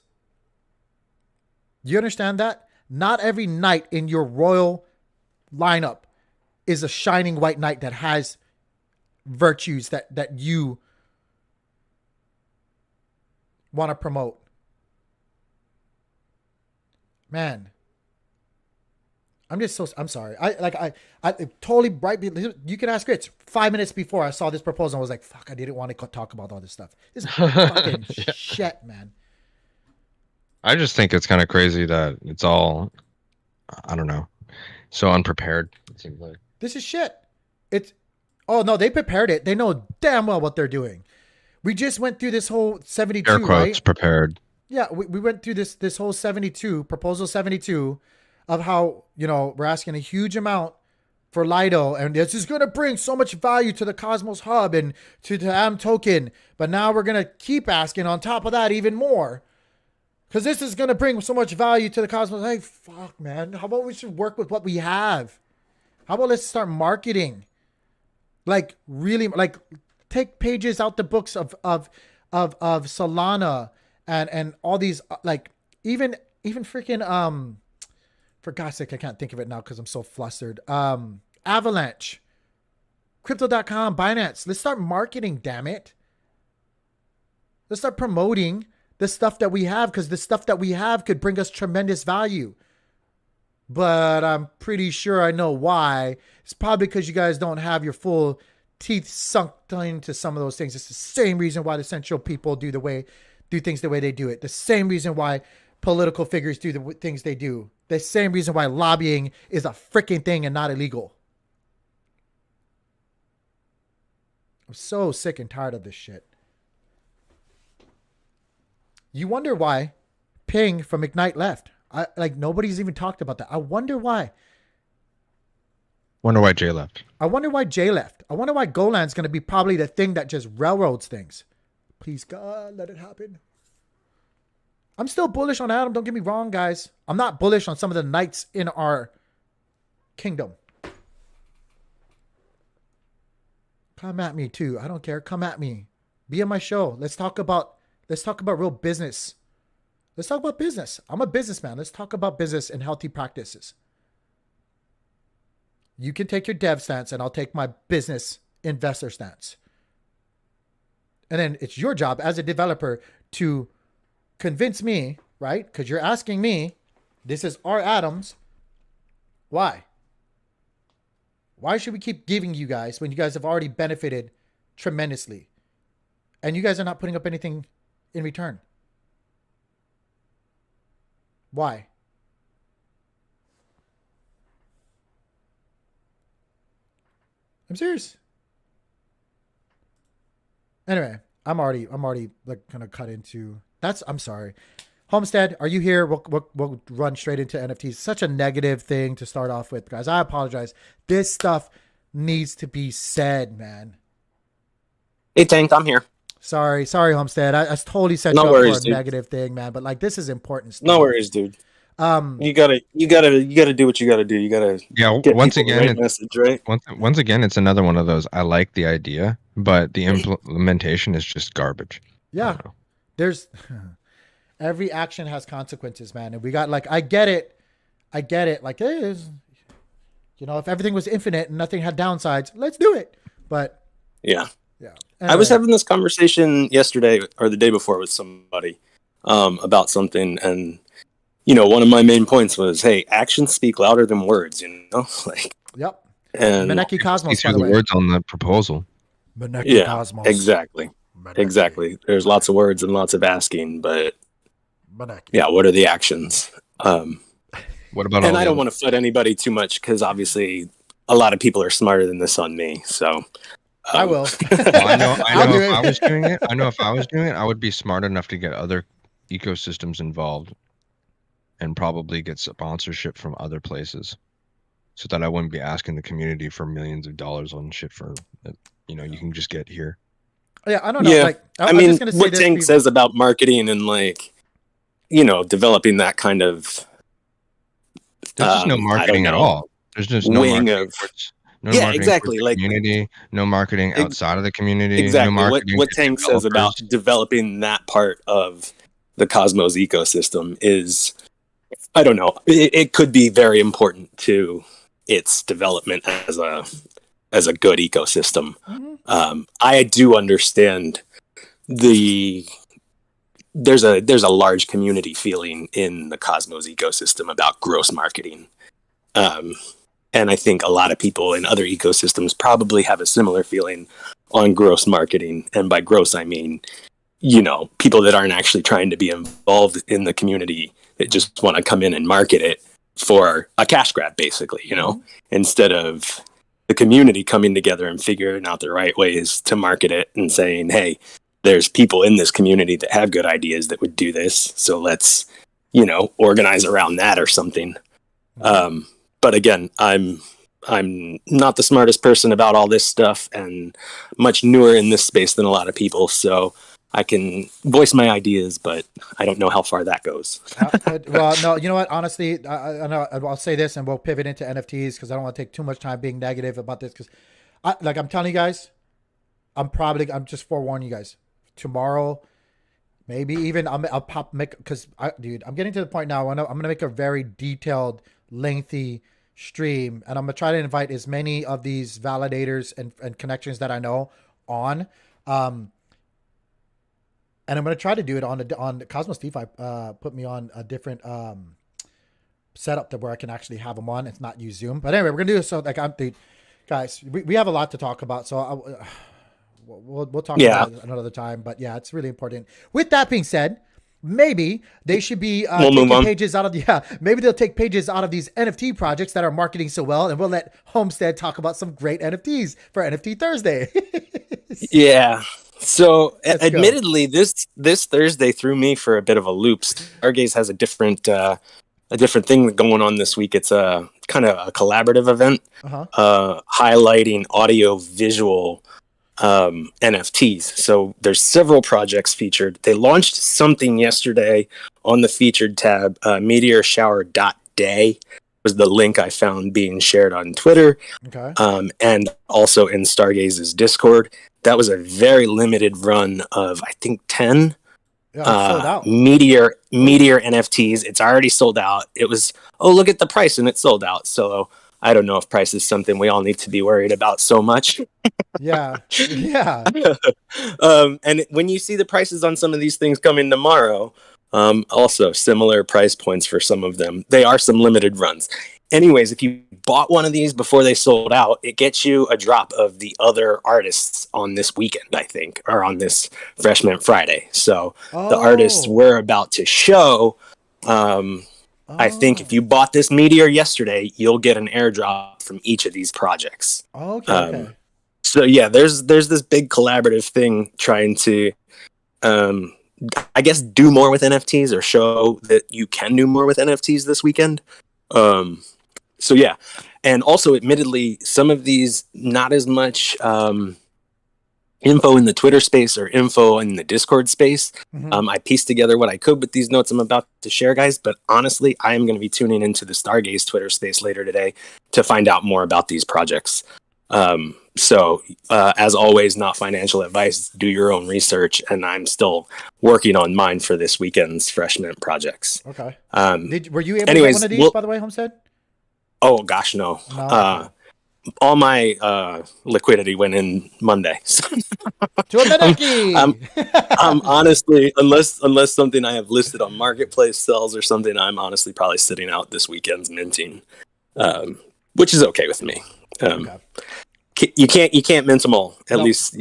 You understand that? Not every knight in your royal lineup is a shining white knight that has virtues that you want to promote. Man, I'm sorry. I totally right. You can ask Grits. 5 minutes before I saw this proposal, I was like, fuck, I didn't want to talk about all this stuff. This is fucking Yeah. shit, man. I just think it's kind of crazy that it's all, I don't know, so unprepared. It seems like This is shit. Oh no, they prepared it. They know damn well what they're doing. We just went through this whole 72, air quotes right? prepared. Yeah, we went through this whole 72, proposal 72, of how, we're asking a huge amount for Lido, and this is going to bring so much value to the Cosmos Hub and to the AM token. But now we're going to keep asking on top of that even more, because this is going to bring so much value to the Cosmos. Hey, fuck, man. How about we should work with what we have? How about let's start marketing? Like, really, like, take pages out the books of Solana and all these, like, even freaking, for God's sake, I can't think of it now because I'm so flustered. Avalanche, Crypto.com, Binance. Let's start marketing, damn it. Let's start promoting the stuff that we have, because the stuff that we have could bring us tremendous value. But I'm pretty sure I know why. It's probably because you guys don't have your full teeth sunk into some of those things. It's the same reason why the central people do things the way they do it. The same reason why political figures do the things they do. The same reason why lobbying is a freaking thing and not illegal. I'm so sick and tired of this shit. You wonder why Ping from Ignite left. Nobody's even talked about that. I wonder why. Wonder why Jay left. I wonder why Jay left. I wonder why Golan's going to be probably the thing that just railroads things. Please, God, let it happen. I'm still bullish on Atom. Don't get me wrong, guys. I'm not bullish on some of the knights in our kingdom. Come at me too. I don't care. Come at me. Be on my show. Let's talk about real business. Let's talk about business. I'm a businessman. Let's talk about business and healthy practices. You can take your dev stance and I'll take my business investor stance. And then it's your job as a developer to convince me, right? Because you're asking me, this is our atoms. Why? Why should we keep giving you guys when you guys have already benefited tremendously? And you guys are not putting up anything in return? Why? I'm serious. Anyway, I'm already like gonna cut into that's. I'm sorry, Homestead. Are you here? We'll run straight into NFTs. Such a negative thing to start off with, guys. I apologize. This stuff needs to be said, man. Hey, Tank, I'm here. Sorry, Homestead. I totally set No you up worries, for a dude. negative thing, man. But like, this is important stuff. No worries, dude. You gotta do what you gotta do. You gotta get once people again the right message, right? once again, it's another one of those. I like the idea, but the implementation is just garbage. Yeah, there's every action has consequences, man, and we got like I get it. Like it is, you know, if everything was infinite and nothing had downsides, let's do it. But yeah. Anyway. I was having this conversation yesterday or the day before with somebody about something, and you know, one of my main points was, hey, actions speak louder than words, you know? Like, yep. And Maneki Cosmos, by the words on the proposal. Maneki Cosmos. Exactly. Maneki. Exactly. There's lots of words and lots of asking, but yeah, what are the actions? What about? And I don't want to flood anybody too much because obviously a lot of people are smarter than this on me. So I will. Well, I know if I was doing it, I would be smart enough to get other ecosystems involved and probably get sponsorship from other places, so that I wouldn't be asking the community for millions of dollars on shit for you know, you can just get here. Yeah, I don't know. Yeah. Like, I mean, what Tank says about marketing and like, you know, developing that kind of. There's just no marketing at all. There's just no wing marketing. No marketing exactly. Like community, no marketing outside of the community. Exactly. No marketing what Tank says about developing that part of the Cosmos ecosystem is, I don't know. It could be very important to its development as a good ecosystem. Mm-hmm. I do understand there's a large community feeling in the Cosmos ecosystem about gross marketing. And I think a lot of people in other ecosystems probably have a similar feeling on gross marketing. And by gross, I mean, you know, people that aren't actually trying to be involved in the community that just want to come in and market it for a cash grab, basically, you know, instead of the community coming together and figuring out the right ways to market it and saying, hey, there's people in this community that have good ideas that would do this. So let's, you know, organize around that or something. But again, I'm not the smartest person about all this stuff and much newer in this space than a lot of people. So I can voice my ideas, but I don't know how far that goes. Well, no, you know what? Honestly, I'll say this and we'll pivot into NFTs because I don't want to take too much time being negative about this. Because I'm telling you guys, I'm just forewarning you guys. Tomorrow, maybe even I'm getting to the point now. I'm gonna make a very detailed, lengthy stream, and I'm gonna try to invite as many of these validators and connections that I know on. And I'm gonna try to do it on Cosmos DeFi. Put me on a different setup to where I can actually have them on. It's not use Zoom, but anyway, we're gonna do it. So like guys, we have a lot to talk about. So we'll talk about it another time. But yeah, it's really important. With that being said, maybe they should be taking pages out of maybe they'll take pages out of these NFT projects that are marketing so well, and we'll let Homestead talk about some great NFTs for NFT Thursday. Yeah. So admittedly, this Thursday threw me for a bit of a loop. Stargaze has a different thing going on this week. It's a kind of a collaborative event, highlighting audio visual NFTs. So there's several projects featured. They launched something yesterday on the featured tab. Meteorshower.day was the link I found being shared on Twitter, and also in Stargaze's Discord. That was a very limited run of, I think, 10 sold out. Meteor NFTs. It's already sold out. It was, look at the price, and it's sold out. So I don't know if price is something we all need to be worried about so much. Yeah. Yeah. And when you see the prices on some of these things coming tomorrow, also similar price points for some of them. They are some limited runs. Anyways, if you bought one of these before they sold out, it gets you a drop of the other artists on this weekend, I think, or on this Freshman Friday. So the artists Oh. we're about to show, I think if you bought this Meteor yesterday, you'll get an airdrop from each of these projects. Okay. Okay. So yeah, there's this big collaborative thing trying to, I guess, do more with NFTs or show that you can do more with NFTs this weekend. So yeah, and also, admittedly, some of these not as much info in the Twitter space or info in the Discord space. I pieced together what I could with these notes I'm about to share, guys. But honestly, I am going to be tuning into the Stargaze Twitter space later today to find out more about these projects. So as always, not financial advice. Do your own research, and I'm still working on mine for this weekend's Freshman projects. Okay. Were you able to anyways, get one of these, by the way, Homestead? Oh gosh, no. All my liquidity went in Monday. So I'm honestly, unless something I have listed on Marketplace sells or something, I'm honestly probably sitting out this weekend's minting, which is okay with me. You can't mint them all. At least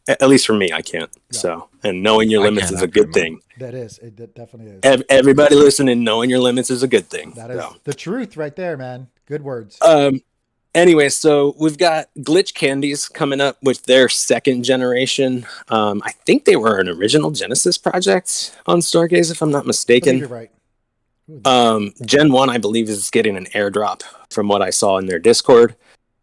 at least for me, I can't. Yep. So, and knowing your limits is a good thing. That is. It definitely is. Everybody listening, knowing your limits is a good thing. That is the truth right there, man. Good words. Anyway, so we've got Glitch Candies coming up with their second generation. I think they were an original Genesis project on Stargaze, if I'm not mistaken. You're right. Gen 1, I believe, is getting an airdrop from what I saw in their Discord.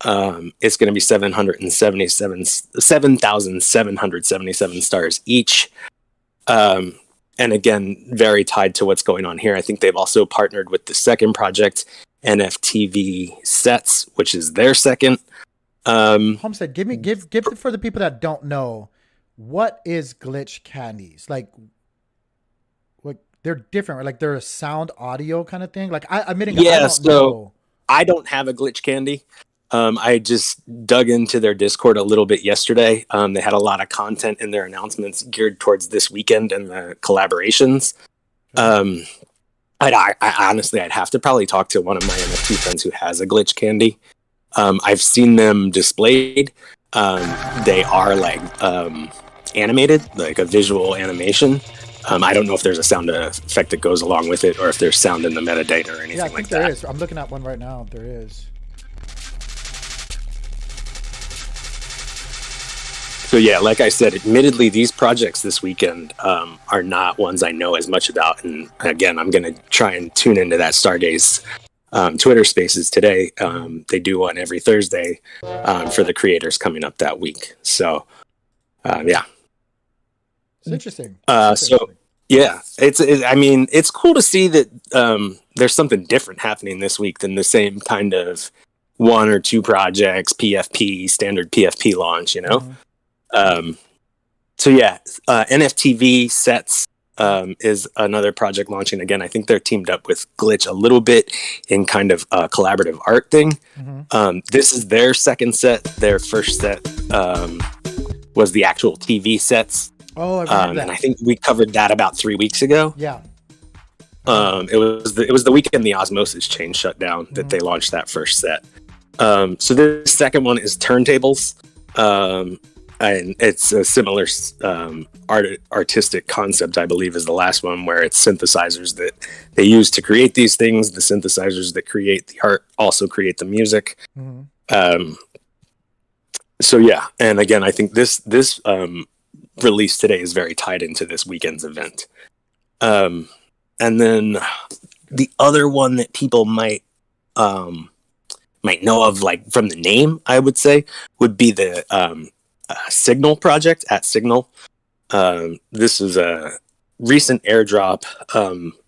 It's going to be 7,777 stars each. And again, very tied to what's going on here. I think they've also partnered with the second project, NFTV Sets, which is their second. Homestead, give for the people that don't know, what is Glitch Candies? Like, what they're different, right? Like they're a sound audio kind of thing. Like I don't know. I don't have a Glitch Candy. I just dug into their Discord a little bit yesterday. They had a lot of content in their announcements geared towards this weekend and the collaborations. I honestly, I'd have to probably talk to one of my NFT friends who has a Glitch Candy. I've seen them displayed. They are like animated, like a visual animation. I don't know if there's a sound effect that goes along with it, or if there's sound in the metadata or anything like that. There is. I'm looking at one right now. There is. So yeah, like I said, admittedly, these projects this weekend are not ones I know as much about. And again, I'm going to try and tune into that Stargaze Twitter Spaces today. They do one every Thursday for the creators coming up that week. So yeah, it's interesting. So yeah, it's cool to see that there's something different happening this week than the same kind of one or two projects, PFP, standard PFP launch, you know? Mm-hmm. So yeah, NFTV Sets is another project launching. Again, I think they're teamed up with Glitch a little bit in kind of a collaborative art thing. Mm-hmm. This is their second set. Their first set was the actual TV sets. Oh, I remember that. And I think we covered that about 3 weeks ago. Yeah. It was the weekend the Osmosis chain shut down that they launched that first set. So the second one is Turntables. And it's a similar artistic concept, I believe, as the last one, where it's synthesizers that they use to create these things. The synthesizers that create the art also create the music. Mm-hmm. So yeah, and again, I think this release today is very tied into this weekend's event. And then the other one that people might know of, like from the name, I would say, would be the Signal project at Signal. This is a recent airdrop.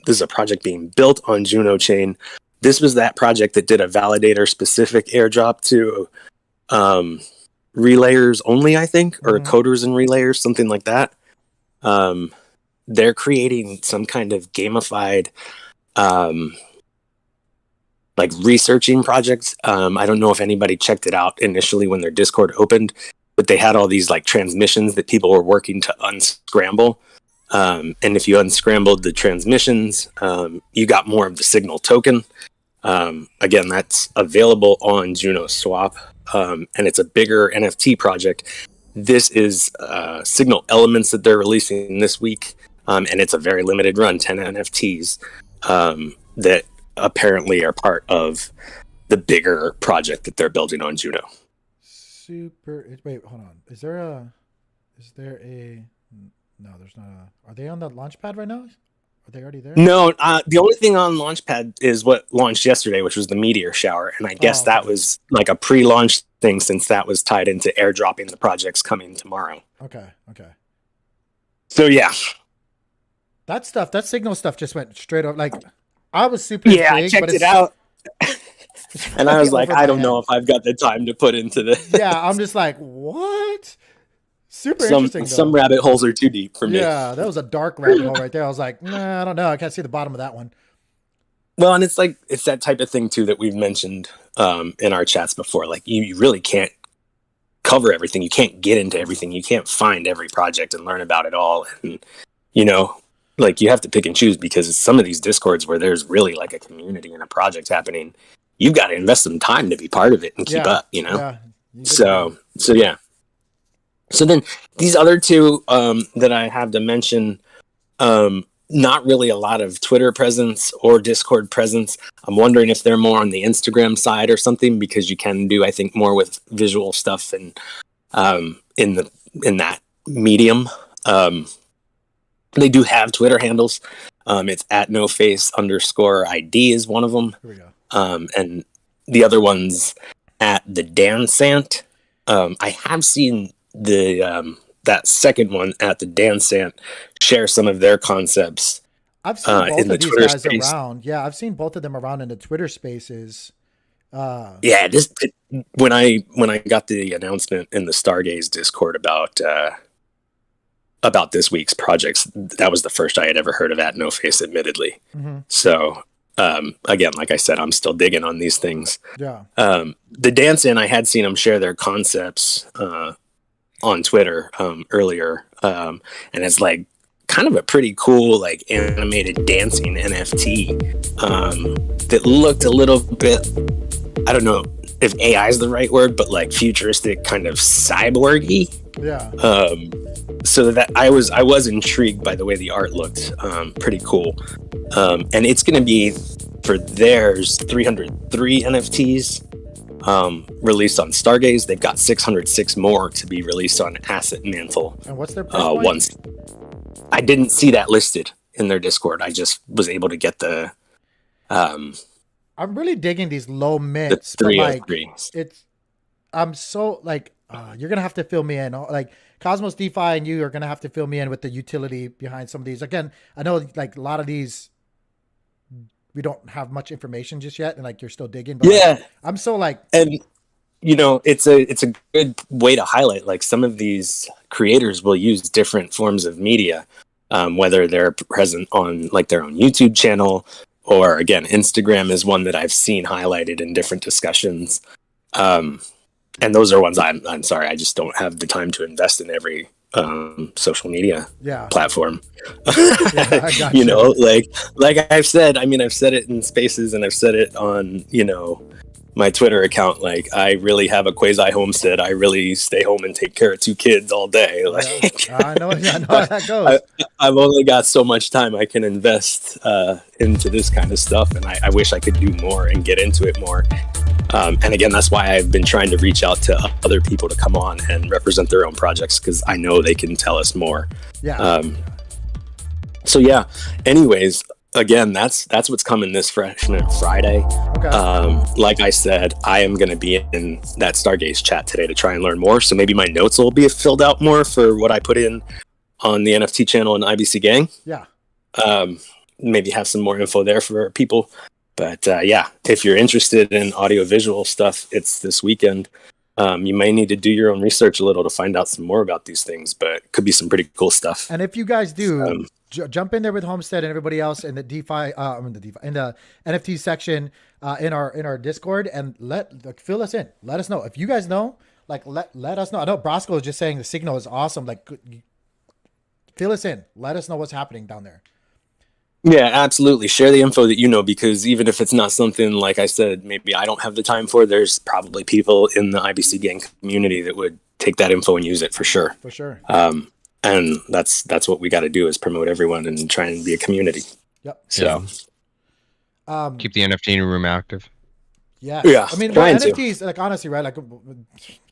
This is a project being built on Juno Chain. This was that project that did a validator specific airdrop to relayers only, I think, or coders and relayers, something like that. They're creating some kind of gamified like researching projects. I don't know if anybody checked it out initially when their Discord opened, but they had all these like transmissions that people were working to unscramble. And if you unscrambled the transmissions, you got more of the signal token. Again, that's available on Juno Swap, and it's a bigger NFT project. This is Signal Elements that they're releasing this week, and it's a very limited run, 10 NFTs that apparently are part of the bigger project that they're building on Juno. Wait, hold on. Is there a? No, there's not a. Are they on the launchpad right now? Are they already there? No, the only thing on Launchpad is what launched yesterday, which was the Meteor Shower. And I guess that was like a pre-launch thing since that was tied into airdropping the projects coming tomorrow. Okay. So, yeah. That Signal stuff just went straight up. Like, I was super intrigued. I checked it out. And I was like, I don't know if I've got the time to put into this. Yeah, I'm just like, what? Super interesting. Some rabbit holes are too deep for me. Yeah, that was a dark rabbit hole right there. I was like, nah, I don't know. I can't see the bottom of that one. Well, and it's that type of thing too that we've mentioned in our chats before. Like you really can't cover everything. You can't get into everything. You can't find every project and learn about it all. And like you have to pick and choose because some of these Discords where there's really like a community and a project happening, you've got to invest some time to be part of it and keep up. Yeah, so yeah. So then these other two that I have to mention, not really a lot of Twitter presence or Discord presence. I'm wondering if they're more on the Instagram side or something because you can do, I think, more with visual stuff and in that medium. They do have Twitter handles. It's at _ID is one of them. Here we go. And the other one's at the Dansant. I have seen that second one at the Dansant share some of their concepts. I've seen both in the of these Twitter guys space. around. Yeah, I've seen both of them around in the Twitter spaces. Yeah, when I got the announcement in the Stargaze Discord about this week's projects, that was the first I had ever heard of at No Face, admittedly. Mm-hmm. So again, like I said, I'm still digging on these things. Yeah. The Dance-In, I had seen them share their concepts on Twitter earlier, and it's like kind of a pretty cool like animated dancing NFT that looked a little bit, I don't know if AI is the right word, but like futuristic, kind of cyborgy. Yeah. So that I was intrigued by the way the art looked. Pretty cool. And it's going to be for theirs 303 NFTs released on Stargaze. They've got 606 more to be released on Asset Mantle. And what's their price point? I didn't see that listed in their Discord. I just was able to get the I'm really digging these low mints. The 303. But I'm so like you're gonna have to fill me in. Like Cosmos DeFi and you are gonna have to fill me in with the utility behind some of these. Again, I know like a lot of these we don't have much information just yet, and like you're still digging. But yeah, like, I'm so like, and it's a good way to highlight like some of these creators will use different forms of media, whether they're present on like their own YouTube channel or again Instagram is one that I've seen highlighted in different discussions. And those are ones I'm sorry, I just don't have the time to invest in every social media platform. Yeah, I got you. Like I've said, I mean, I've said it in spaces and I've said it on, my Twitter account. Like I really have a quasi homestead. I really stay home and take care of 2 kids all day. Like I know how that goes. I've only got so much time I can invest into this kind of stuff. And I wish I could do more and get into it more. And again, that's why I've been trying to reach out to other people to come on and represent their own projects because I know they can tell us more. Yeah. So yeah. Anyways, again, that's what's coming this Freshman Friday. Okay. Like I said, I am going to be in that Stargaze chat today to try and learn more. So maybe my notes will be filled out more for what I put in on the NFT channel and IBC Gang. Yeah. Maybe have some more info there for people. But yeah, if you're interested in audio-visual stuff, it's this weekend. You may need to do your own research a little to find out some more about these things, but it could be some pretty cool stuff. And if you guys do, jump in there with Homestead and everybody else in the DeFi, in the NFT section in our Discord, and fill us in. Let us know if you guys know. Like let us know. I know Brosco is just saying the signal is awesome. Like, fill us in. Let us know what's happening down there. Yeah, absolutely. Share the info that you know, because even if it's not something, like I said, maybe I don't have the time for, there's probably people in the IBC gang community that would take that info and use it for sure. For sure. And that's what we got to do, is promote everyone and try and be a community. Yep. So keep the NFT room active. Yeah. Yeah. I mean, NFTs, like, honestly, right? Like,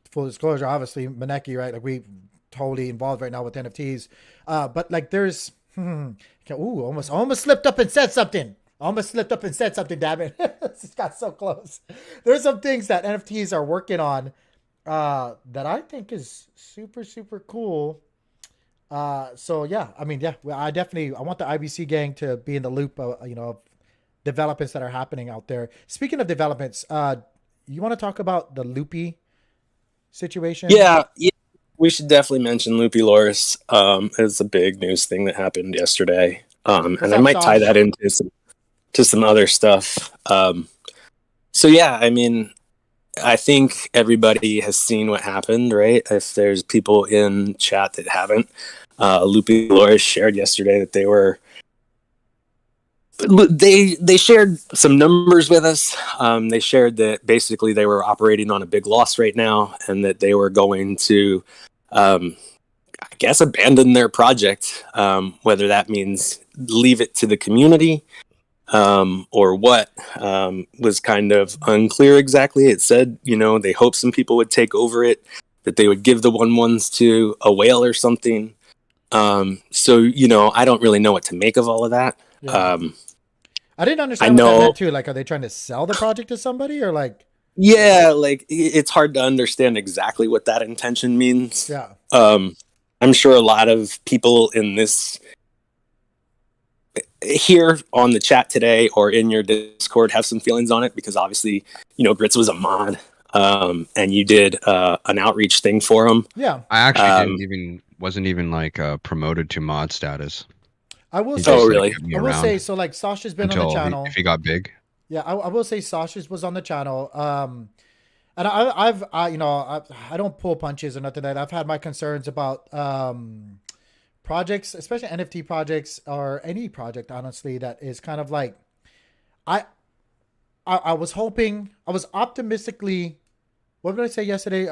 full disclosure, obviously, Maneki, right? Like, we totally involved right now with NFTs. But like, there's, almost slipped up and said something. Damn it. This got so close. There's some things that NFTs are working on that I think is super, super cool. So yeah, I mean, yeah, I want the IBC gang to be in the loop of, of developments that are happening out there. Speaking of developments, you want to talk about the Loopy situation? Yeah. We should definitely mention Loopy Loris. It's a big news thing that happened yesterday. And I might tie that into some other stuff. So yeah, I mean, I think everybody has seen what happened, right? If there's people in chat that haven't, Loopy Loris shared yesterday that they shared some numbers with us. They shared that basically they were operating on a big loss right now, and that they were going to, I guess, abandon their project, whether that means leave it to the community or what, was kind of unclear exactly. It said, they hoped some people would take over it, that they would give the 1-1s to a whale or something. So, I don't really know what to make of all of that. Yeah. I didn't understand what that meant too. Like, are they trying to sell the project to somebody, or like? Yeah, like, it's hard to understand exactly what that intention means. Yeah. I'm sure a lot of people in this here on the chat today or in your Discord have some feelings on it, because obviously, Grits was a mod, and you did an outreach thing for him. Yeah. I actually wasn't even like promoted to mod status. I will He say, just, really? kept me I will around say, so like Sasha's been on the channel. if he got big. Yeah, I will say Sasha's was on the channel. And I don't pull punches or nothing like that. I've had my concerns about projects, especially NFT projects or any project, honestly, that is kind of like, I was optimistically, what did I say yesterday?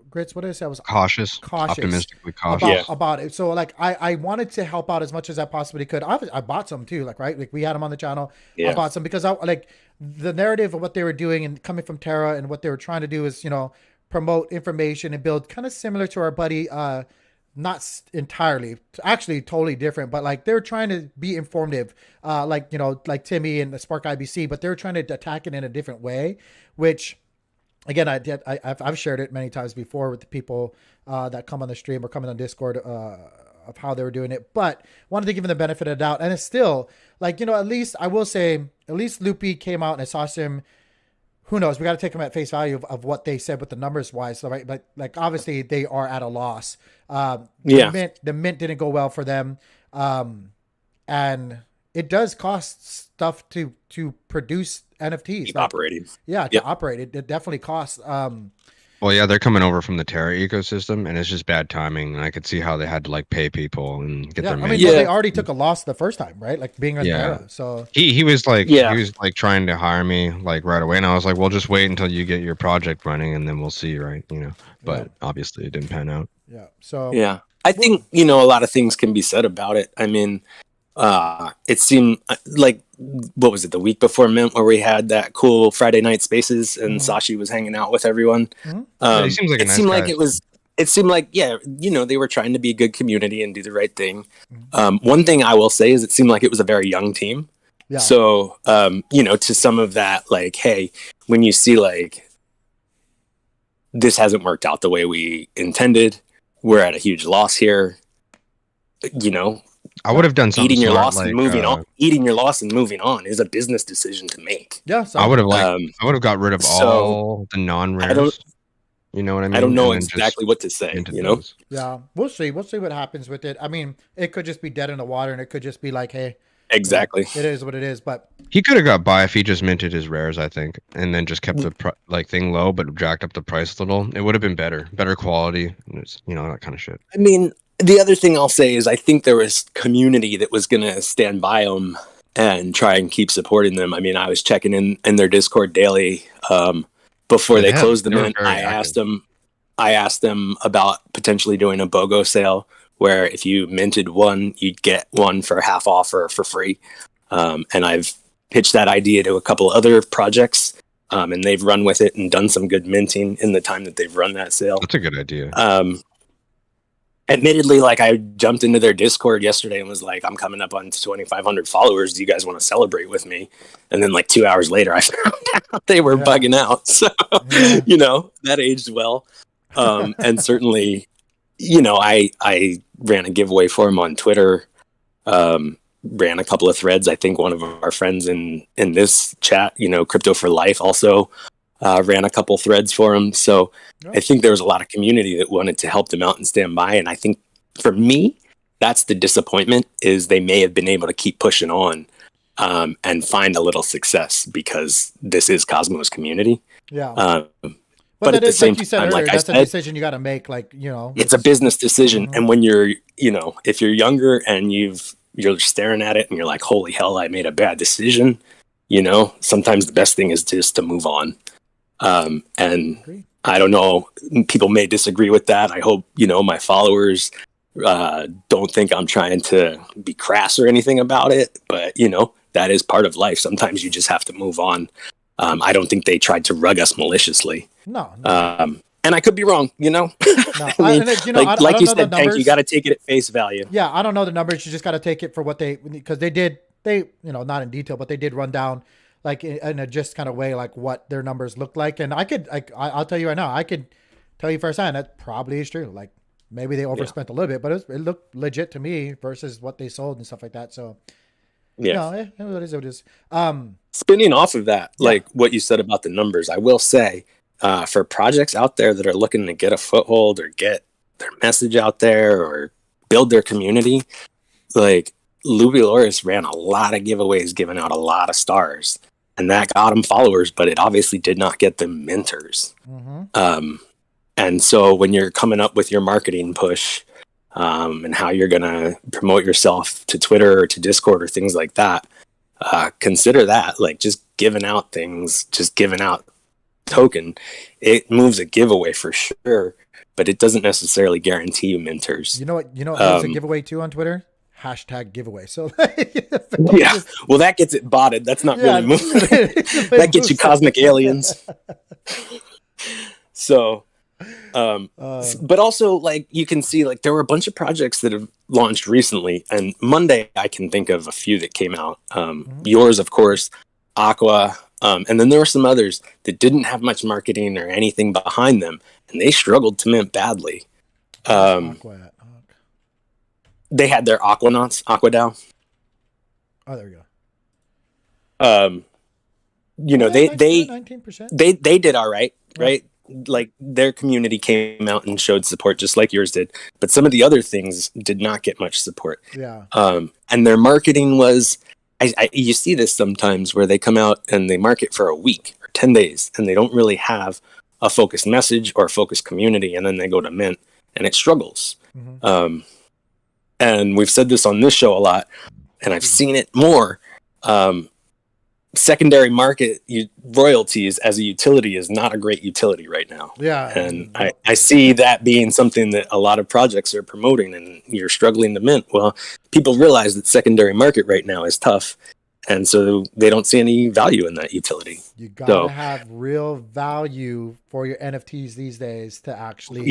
Grits, what did I say? I was cautious. Optimistically cautious about it. So like, I wanted to help out as much as I possibly could. I bought some too, like, right? Like, we had them on the channel. Yeah. I bought some because I like the narrative of what they were doing and coming from Terra, and what they were trying to do is, promote information and build kind of similar to our buddy, not entirely, actually totally different, but like they're trying to be informative, like Timmy and the Spark IBC, but they're trying to attack it in a different way, which, again, I've shared it many times before with the people that come on the stream or come on Discord of how they were doing it, but wanted to give them the benefit of the doubt. And it's still like, at least I will say, at least Loopy came out and I saw him. Who knows? We got to take them at face value of what they said with the numbers wise, right? But like, obviously they are at a loss. The mint didn't go well for them, and it does cost stuff to produce NFTs. Keep operating. Yeah, to operate it definitely costs. Well, yeah, they're coming over from the Terra ecosystem, and it's just bad timing. And I could see how they had to like pay people and get their mint. They already took a loss the first time, right? Like being on Terra. So he was like trying to hire me like right away, and I was like, well, just wait until you get your project running, and then we'll see, right? But obviously it didn't pan out. Yeah. So yeah, I think a lot of things can be said about it. I mean, it seemed like, what was it, the week before Mint, where we had that cool Friday night spaces and Sashi was hanging out with everyone. He seems like a nice guy. It seemed like, they were trying to be a good community and do the right thing. One thing I will say is it seemed like it was a very young team. Yeah. So, to some of that, like, hey, when you see like, this hasn't worked out the way we intended, we're at a huge loss here, I would have done something. Eating your loss and moving on is a business decision to make. Yeah, so I would have got rid of all the non-rares. You know what I mean? I don't know And then just exactly what to say, into you know? those. Yeah, we'll see. We'll see what happens with it. I mean, it could just be dead in the water, and it could just be like, hey, Exactly. it is what it is. But He could have got by if he just minted his rares, I think, and then just kept the thing low, but jacked up the price a little. It would have been better quality, that kind of shit. I mean, the other thing I'll say is I think there was community that was going to stand by them and try and keep supporting them. I mean, I was checking in their Discord daily before they closed the mint. I asked them about potentially doing a BOGO sale where if you minted one, you'd get one for half off or for free. And I've pitched that idea to a couple other projects, and they've run with it and done some good minting in the time that they've run that sale. That's a good idea. Admittedly, like I jumped into their Discord yesterday and was like, I'm coming up on 2,500 followers. Do you guys want to celebrate with me? And then like 2 hours later, I found out they were bugging out. So, that aged well. And certainly, I ran a giveaway for him on Twitter, ran a couple of threads. I think one of our friends in this chat, Crypto for Life, also ran a couple threads for him. So I think there was a lot of community that wanted to help them out and stand by. And I think for me, that's the disappointment, is they may have been able to keep pushing on and find a little success because this is Cosmos community. Yeah. But at the same time, like I that's said, a decision you got to make. Like, it's a business decision. And when you're, if you're younger and you're staring at it and you're like, holy hell, I made a bad decision. Sometimes the best thing is just to move on. And I don't know, people may disagree with that. I hope, my followers don't think I'm trying to be crass or anything about it, but that is part of life. Sometimes you just have to move on. I don't think they tried to rug us maliciously. No. And I could be wrong, No. I mean, like you said, Tank, you got to take it at face value. Yeah, I don't know the numbers. You just got to take it for what because they not in detail, but they did run down like in a just kind of way, like what their numbers looked like. And I'll tell you right now, I could tell you firsthand that probably is true. Like maybe they overspent a little bit, but it looked legit to me versus what they sold and stuff like that. So it is what it is. Spinning off of that, like what you said about the numbers, I will say, for projects out there that are looking to get a foothold or get their message out there or build their community, like Louis Loris ran a lot of giveaways, giving out a lot of stars, and that got them followers, but it obviously did not get them mentors. Mm-hmm. And so when you're coming up with your marketing push, and how you're going to promote yourself to Twitter or to Discord or things like that, consider that, like just giving out things, just giving out token, it moves a giveaway for sure, but it doesn't necessarily guarantee you mentors. You know what moves a giveaway too on Twitter? Hashtag giveaway. So well, that gets it botted. That's not really moving. That gets you cosmic aliens. So, but also like you can see, like there were a bunch of projects that have launched recently, and Monday I can think of a few that came out. Yours, of course, Aqua, and then there were some others that didn't have much marketing or anything behind them, and they struggled to mint badly. They had their Aquanauts, AquaDAO. Oh, there we go. They did all right, right? Like their community came out and showed support just like yours did, but some of the other things did not get much support. And their marketing was, you see this sometimes where they come out and they market for a week or 10 days and they don't really have a focused message or a focused community, and then they go to mint and it struggles. And we've said this on this show a lot, and I've seen it more. Secondary market royalties as a utility is not a great utility right now. And I see that being something that a lot of projects are promoting, and you're struggling to mint. Well, people realize that secondary market right now is tough, and so they don't see any value in that utility. You gotta have real value for your NFTs these days to actually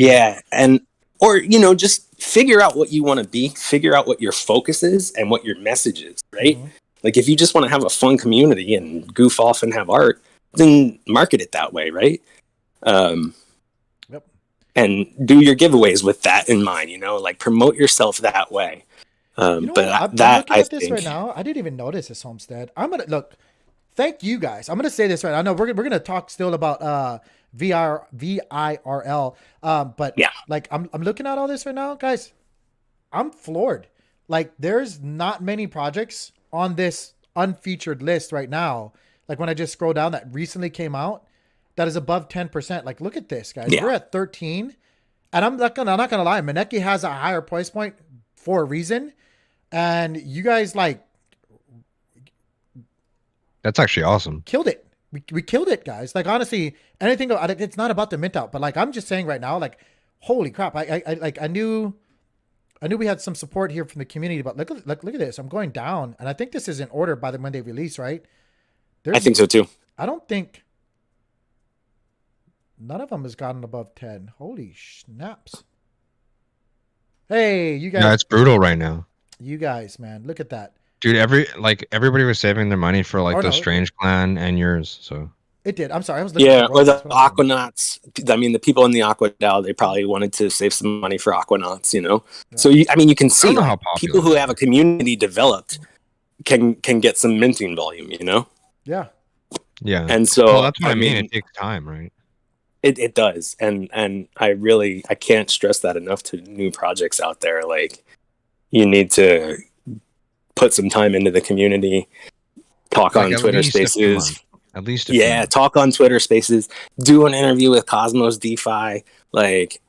or just figure out what you want to be, figure out what your focus is and what your message is, right? Like if you just want to have a fun community and goof off and have art, then market it that way, right? And do your giveaways with that in mind, like promote yourself that way. I'm looking at this right now. I didn't even notice this, Homestead. I'm gonna look. Thank you guys. I'm gonna say this right. I know we're gonna talk still about VIRL. But Yeah. like I'm looking at all this right now, guys. I'm floored. Like there's not many projects on this unfeatured list right now. Like when I just scroll down that recently came out, that is above 10%. Like look at this, guys. Yeah. We're at 13. And I'm not gonna lie, Maneki has a higher price point for a reason. And you guys like That's actually awesome. killed it. We killed it, guys. Like honestly, anything. It's not about the mint out, but like I'm just saying right now, like holy crap! I knew we had some support here from the community, but look at this. I'm going down, and I think this is in order by when they release, right? I think so too. I don't think none of them has gotten above 10. Holy snaps! Hey, you guys. Yeah, it's brutal right now. You guys, man, look at that. Dude, everybody was saving their money for like Oh, the no. Strange Clan and yours. So It did. I'm sorry. I was looking Yeah, at or the That's what I was doing. Aquanauts. I mean, the people in the Aqua DAO, they probably wanted to save some money for Aquanauts, you know? Yeah. So, you can I see don't know how like, popular people who they have are. a community developed can get some minting volume, you know? Yeah. yeah. And so, Well, that's what I mean. It takes time, right? It does. And I can't stress that enough to new projects out there. Like, you need to put some time into the community, talk Like on at Twitter least a few Spaces. months. At least a few Yeah, months. talk on Twitter Spaces, do an interview with Cosmos DeFi, like,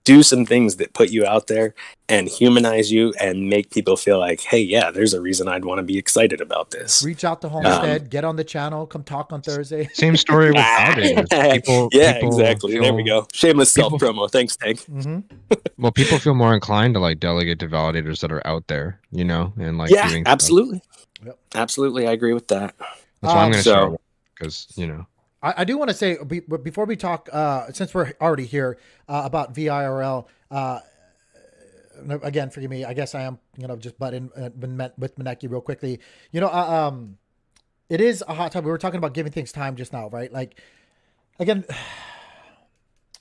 do some things that put you out there and humanize you and make people feel like, hey, yeah, there's a reason I'd want to be excited about this. Reach out to Homestead, get on the channel, come talk on Thursday. Same story with validators. People, exactly. feel, There we go. Shameless self people- promo. Thanks, Tank. Mm-hmm. Well, people feel more inclined to like delegate to validators that are out there, you know, and like Yeah, doing absolutely. Yep. Absolutely. I agree with that. Stuff. That's why I'm going to so- start because, you know. I do want to say before we talk, since we're already here about VIRL, again, forgive me. I guess I am, just butt in with Maneki real quickly. It is a hot topic. We were talking about giving things time just now, right? Like, again,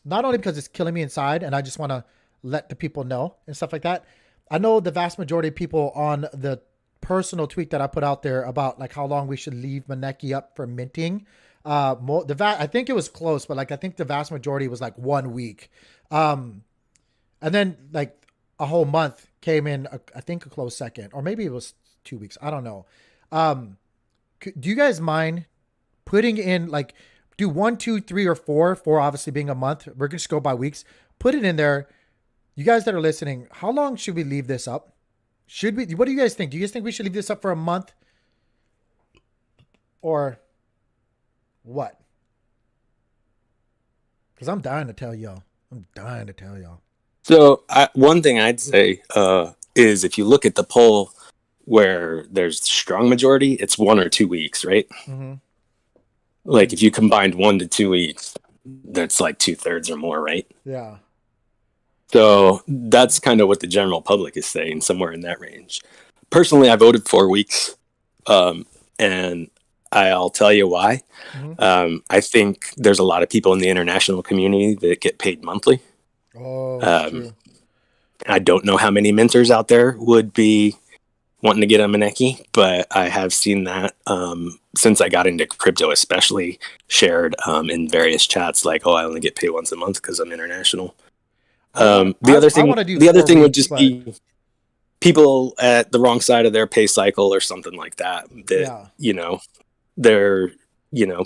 not only because it's killing me inside, and I just want to let the people know and stuff like that. I know the vast majority of people on the personal tweet that I put out there about like how long we should leave Maneki up for minting. I think it was close, but like I think the vast majority was like 1 week, and then like a whole month came in. I think a close second, or maybe it was 2 weeks. I don't know. Do you guys mind putting in like do 1, 2, 3, or 4? 4 obviously being a month. We're gonna just go by weeks. Put it in there. You guys that are listening, how long should we leave this up? Should we? What do you guys think? Do you guys think we should leave this up for a month, or what? Because I'm dying to tell y'all. So one thing I'd say is if you look at the poll where there's strong majority, it's 1 or 2 weeks, right? Mm-hmm. Like if you combined 1 to 2 weeks, that's like 2/3 or more, right? Yeah. So that's kind of what the general public is saying, somewhere in that range. Personally, I voted 4 weeks, and I'll tell you why. Mm-hmm. I think there's a lot of people in the international community that get paid monthly. Oh, true. I don't know how many minters out there would be wanting to get a Maneki, but I have seen that since I got into crypto, especially shared in various chats, like, oh, I only get paid once a month because I'm international. The other thing would just be people at the wrong side of their pay cycle or something like that. That they're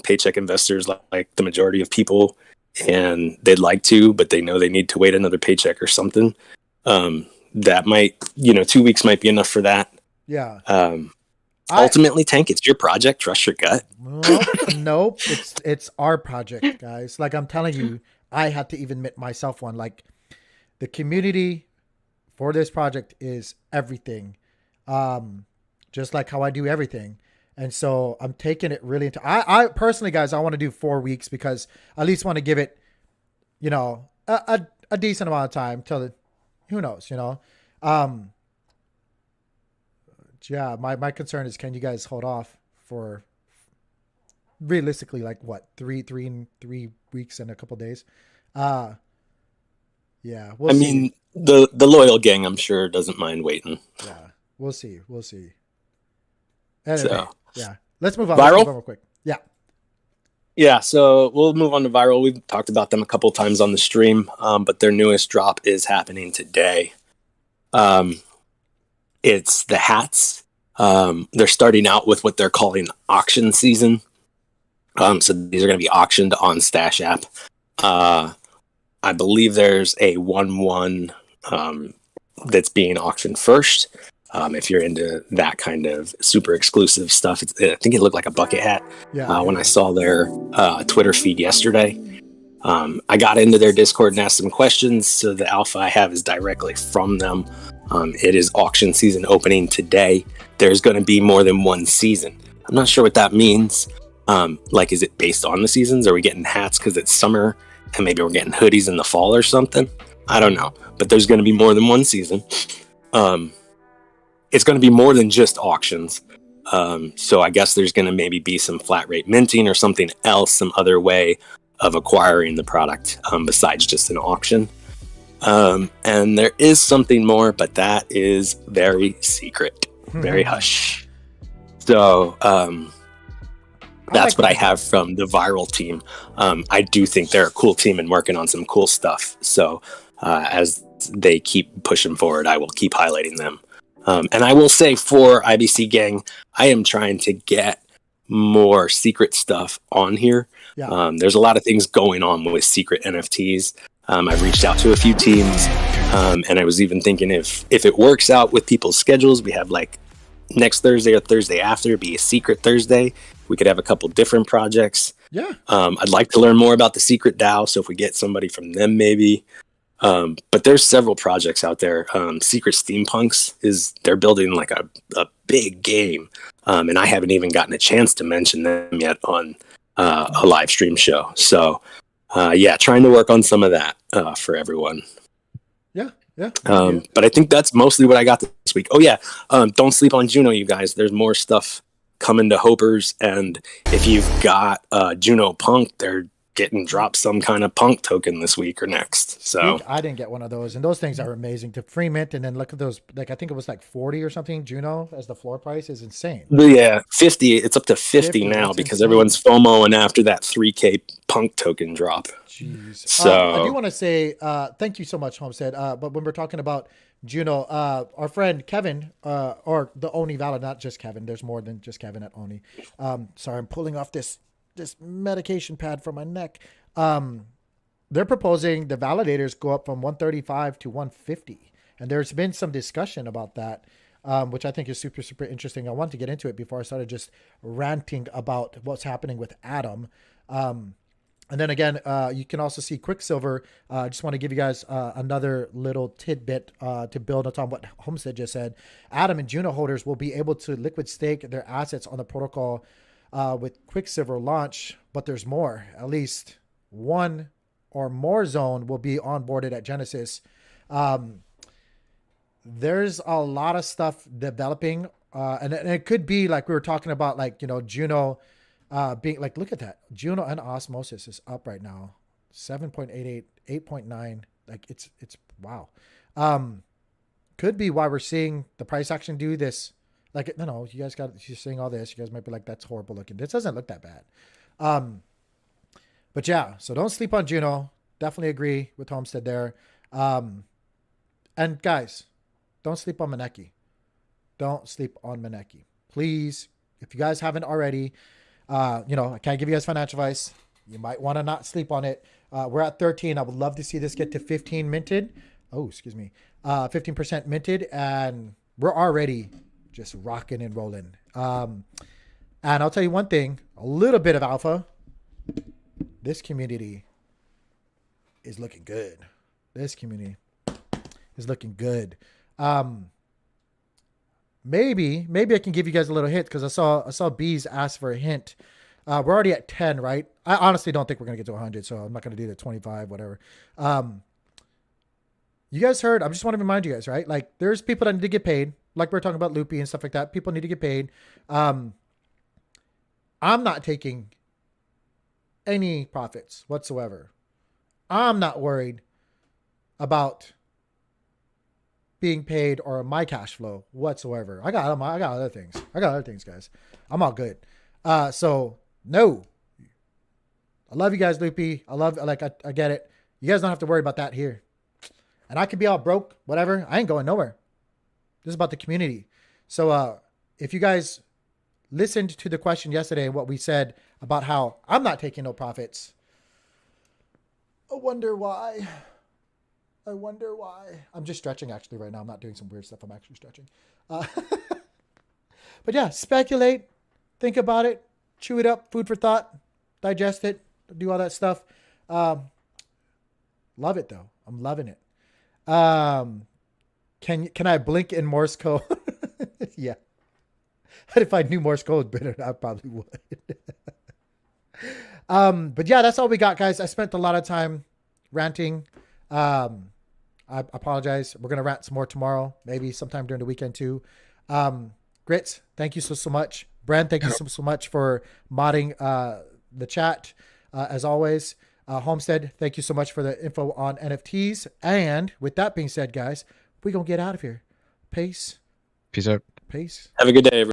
paycheck investors like the majority of people, and they'd like to, but they know they need to wait another paycheck or something. That might 2 weeks might be enough for that. Yeah. Ultimately, Tank, it's your project. Trust your gut. Nope. It's our project, guys. Like I'm telling you, I had to even admit myself one. Like the community for this project is everything. Just like how I do everything. And so I'm taking it really into, I personally, guys, I want to do 4 weeks because I at least want to give it, a decent amount of time till who knows, yeah, my concern is, can you guys hold off for realistically like what, 3 weeks and a couple days? Yeah, I mean, the loyal gang, I'm sure, doesn't mind waiting. Yeah, we'll see. Anyway, So, yeah, let's move on. Viral? Real quick. Yeah. Yeah, so we'll move on to Viral. We've talked about them a couple times on the stream, but their newest drop is happening today. It's the hats. They're starting out with what they're calling auction season. So these are going to be auctioned on Stash App. I believe there's a 1-1 that's being auctioned first. If you're into that kind of super exclusive stuff, I think it looked like a bucket hat when I saw their Twitter feed yesterday. I got into their Discord and asked some questions, so the alpha I have is directly from them. It is auction season opening today. There's going to be more than one season. I'm not sure what that means. Like, is it based on the seasons? Are we getting hats because it's summer and maybe we're getting hoodies in the fall or something? I don't know. But there's going to be more than one season. It's going to be more than just auctions. So I guess there's going to maybe be some flat rate minting or something else, some other way of acquiring the product besides just an auction. And there is something more, but that is very secret, very hush. So that's what I have from the Viral team. I do think they're a cool team and working on some cool stuff. So as they keep pushing forward, I will keep highlighting them. And I will say for IBC Gang, I am trying to get more secret stuff on here. Yeah. There's a lot of things going on with secret NFTs. I've reached out to a few teams, and I was even thinking if it works out with people's schedules, we have like next Thursday or Thursday after be a secret Thursday. We could have a couple different projects. Yeah. I'd like to learn more about the secret DAO. So if we get somebody from them, maybe. But there's several projects out there. Secret Steampunks they're building like a big game. And I haven't even gotten a chance to mention them yet on a live stream show. So trying to work on some of that for everyone. Yeah. But I think that's mostly what I got this week. Oh yeah. Don't sleep on Juno, you guys. There's more stuff coming to Hopers, and if you've got Juno Punk, they're getting dropped some kind of Punk token this week or next. So I didn't get one of those, and those things are amazing to free mint. And then look at those, like I think it was like 40 or something. Juno as the floor price is insane. Yeah, 50. It's up to 50 now because insane. Everyone's FOMOing after that 3K Punk token drop. Jeez. So I do want to say thank you so much, Homestead. But when we're talking about Juno, our friend Kevin, or the Oni Valid, not just Kevin. There's more than just Kevin at Oni. Sorry, I'm pulling off this medication pad from my neck. They're proposing the validators go up from 135 to 150, and there's been some discussion about that, which I think is super, super interesting. I wanted to get into it before I started just ranting about what's happening with Atom. And then again, you can also see Quicksilver. I just want to give you guys another little tidbit to build on what Homestead just said. Atom and Juno holders will be able to liquid stake their assets on the protocol with Quicksilver launch, but there's more. At least one or more zone will be onboarded at Genesis. There's a lot of stuff developing, and it could be like we were talking about, like, Juno being like, look at that. Juno and Osmosis is up right now. 7.88, 8.9. Like it's wow. Could be why we're seeing the price action do this. Like, no, you guys you're seeing all this. You guys might be like, that's horrible looking. This doesn't look that bad. But yeah, so don't sleep on Juno. Definitely agree with Homestead there. And guys, don't sleep on Maneki. Don't sleep on Maneki. Please, if you guys haven't already, I can't give you guys financial advice. You might want to not sleep on it. We're at 13. I would love to see this get to 15 minted. 15% minted. And we're already just rocking and rolling. And I'll tell you one thing, a little bit of alpha. This community is looking good. This community is looking good. Maybe I can give you guys a little hint, because I saw Bees ask for a hint. We're already at 10, right? I honestly don't think we're going to get to 100, so I'm not going to do the 25, whatever. You guys heard, I just want to remind you guys, right? Like, there's people that need to get paid. Like we're talking about Loopy and stuff like that. People need to get paid. I'm not taking any profits whatsoever. I'm not worried about being paid or my cash flow whatsoever. I got other things. Guys. I'm all good. So no, I love you guys, Loopy. I get it. You guys don't have to worry about that here. And I could be all broke, whatever. I ain't going nowhere. This is about the community. So if you guys listened to the question yesterday and what we said about how I'm not taking no profits, I wonder why. I'm just stretching actually right now. I'm not doing some weird stuff. I'm actually stretching. But yeah, speculate, think about it, chew it up, food for thought, digest it, do all that stuff. Love it though. I'm loving it. Can I blink in Morse code? Yeah. If I knew Morse code better, I probably would. But yeah, that's all we got, guys. I spent a lot of time ranting. I apologize. We're gonna rant some more tomorrow, maybe sometime during the weekend too. Grits, thank you so much. Brand, thank you so much for modding the chat as always. Homestead, thank you so much for the info on NFTs. And with that being said, guys, we're gonna get out of here. Peace. Peace out. Have a good day, everyone.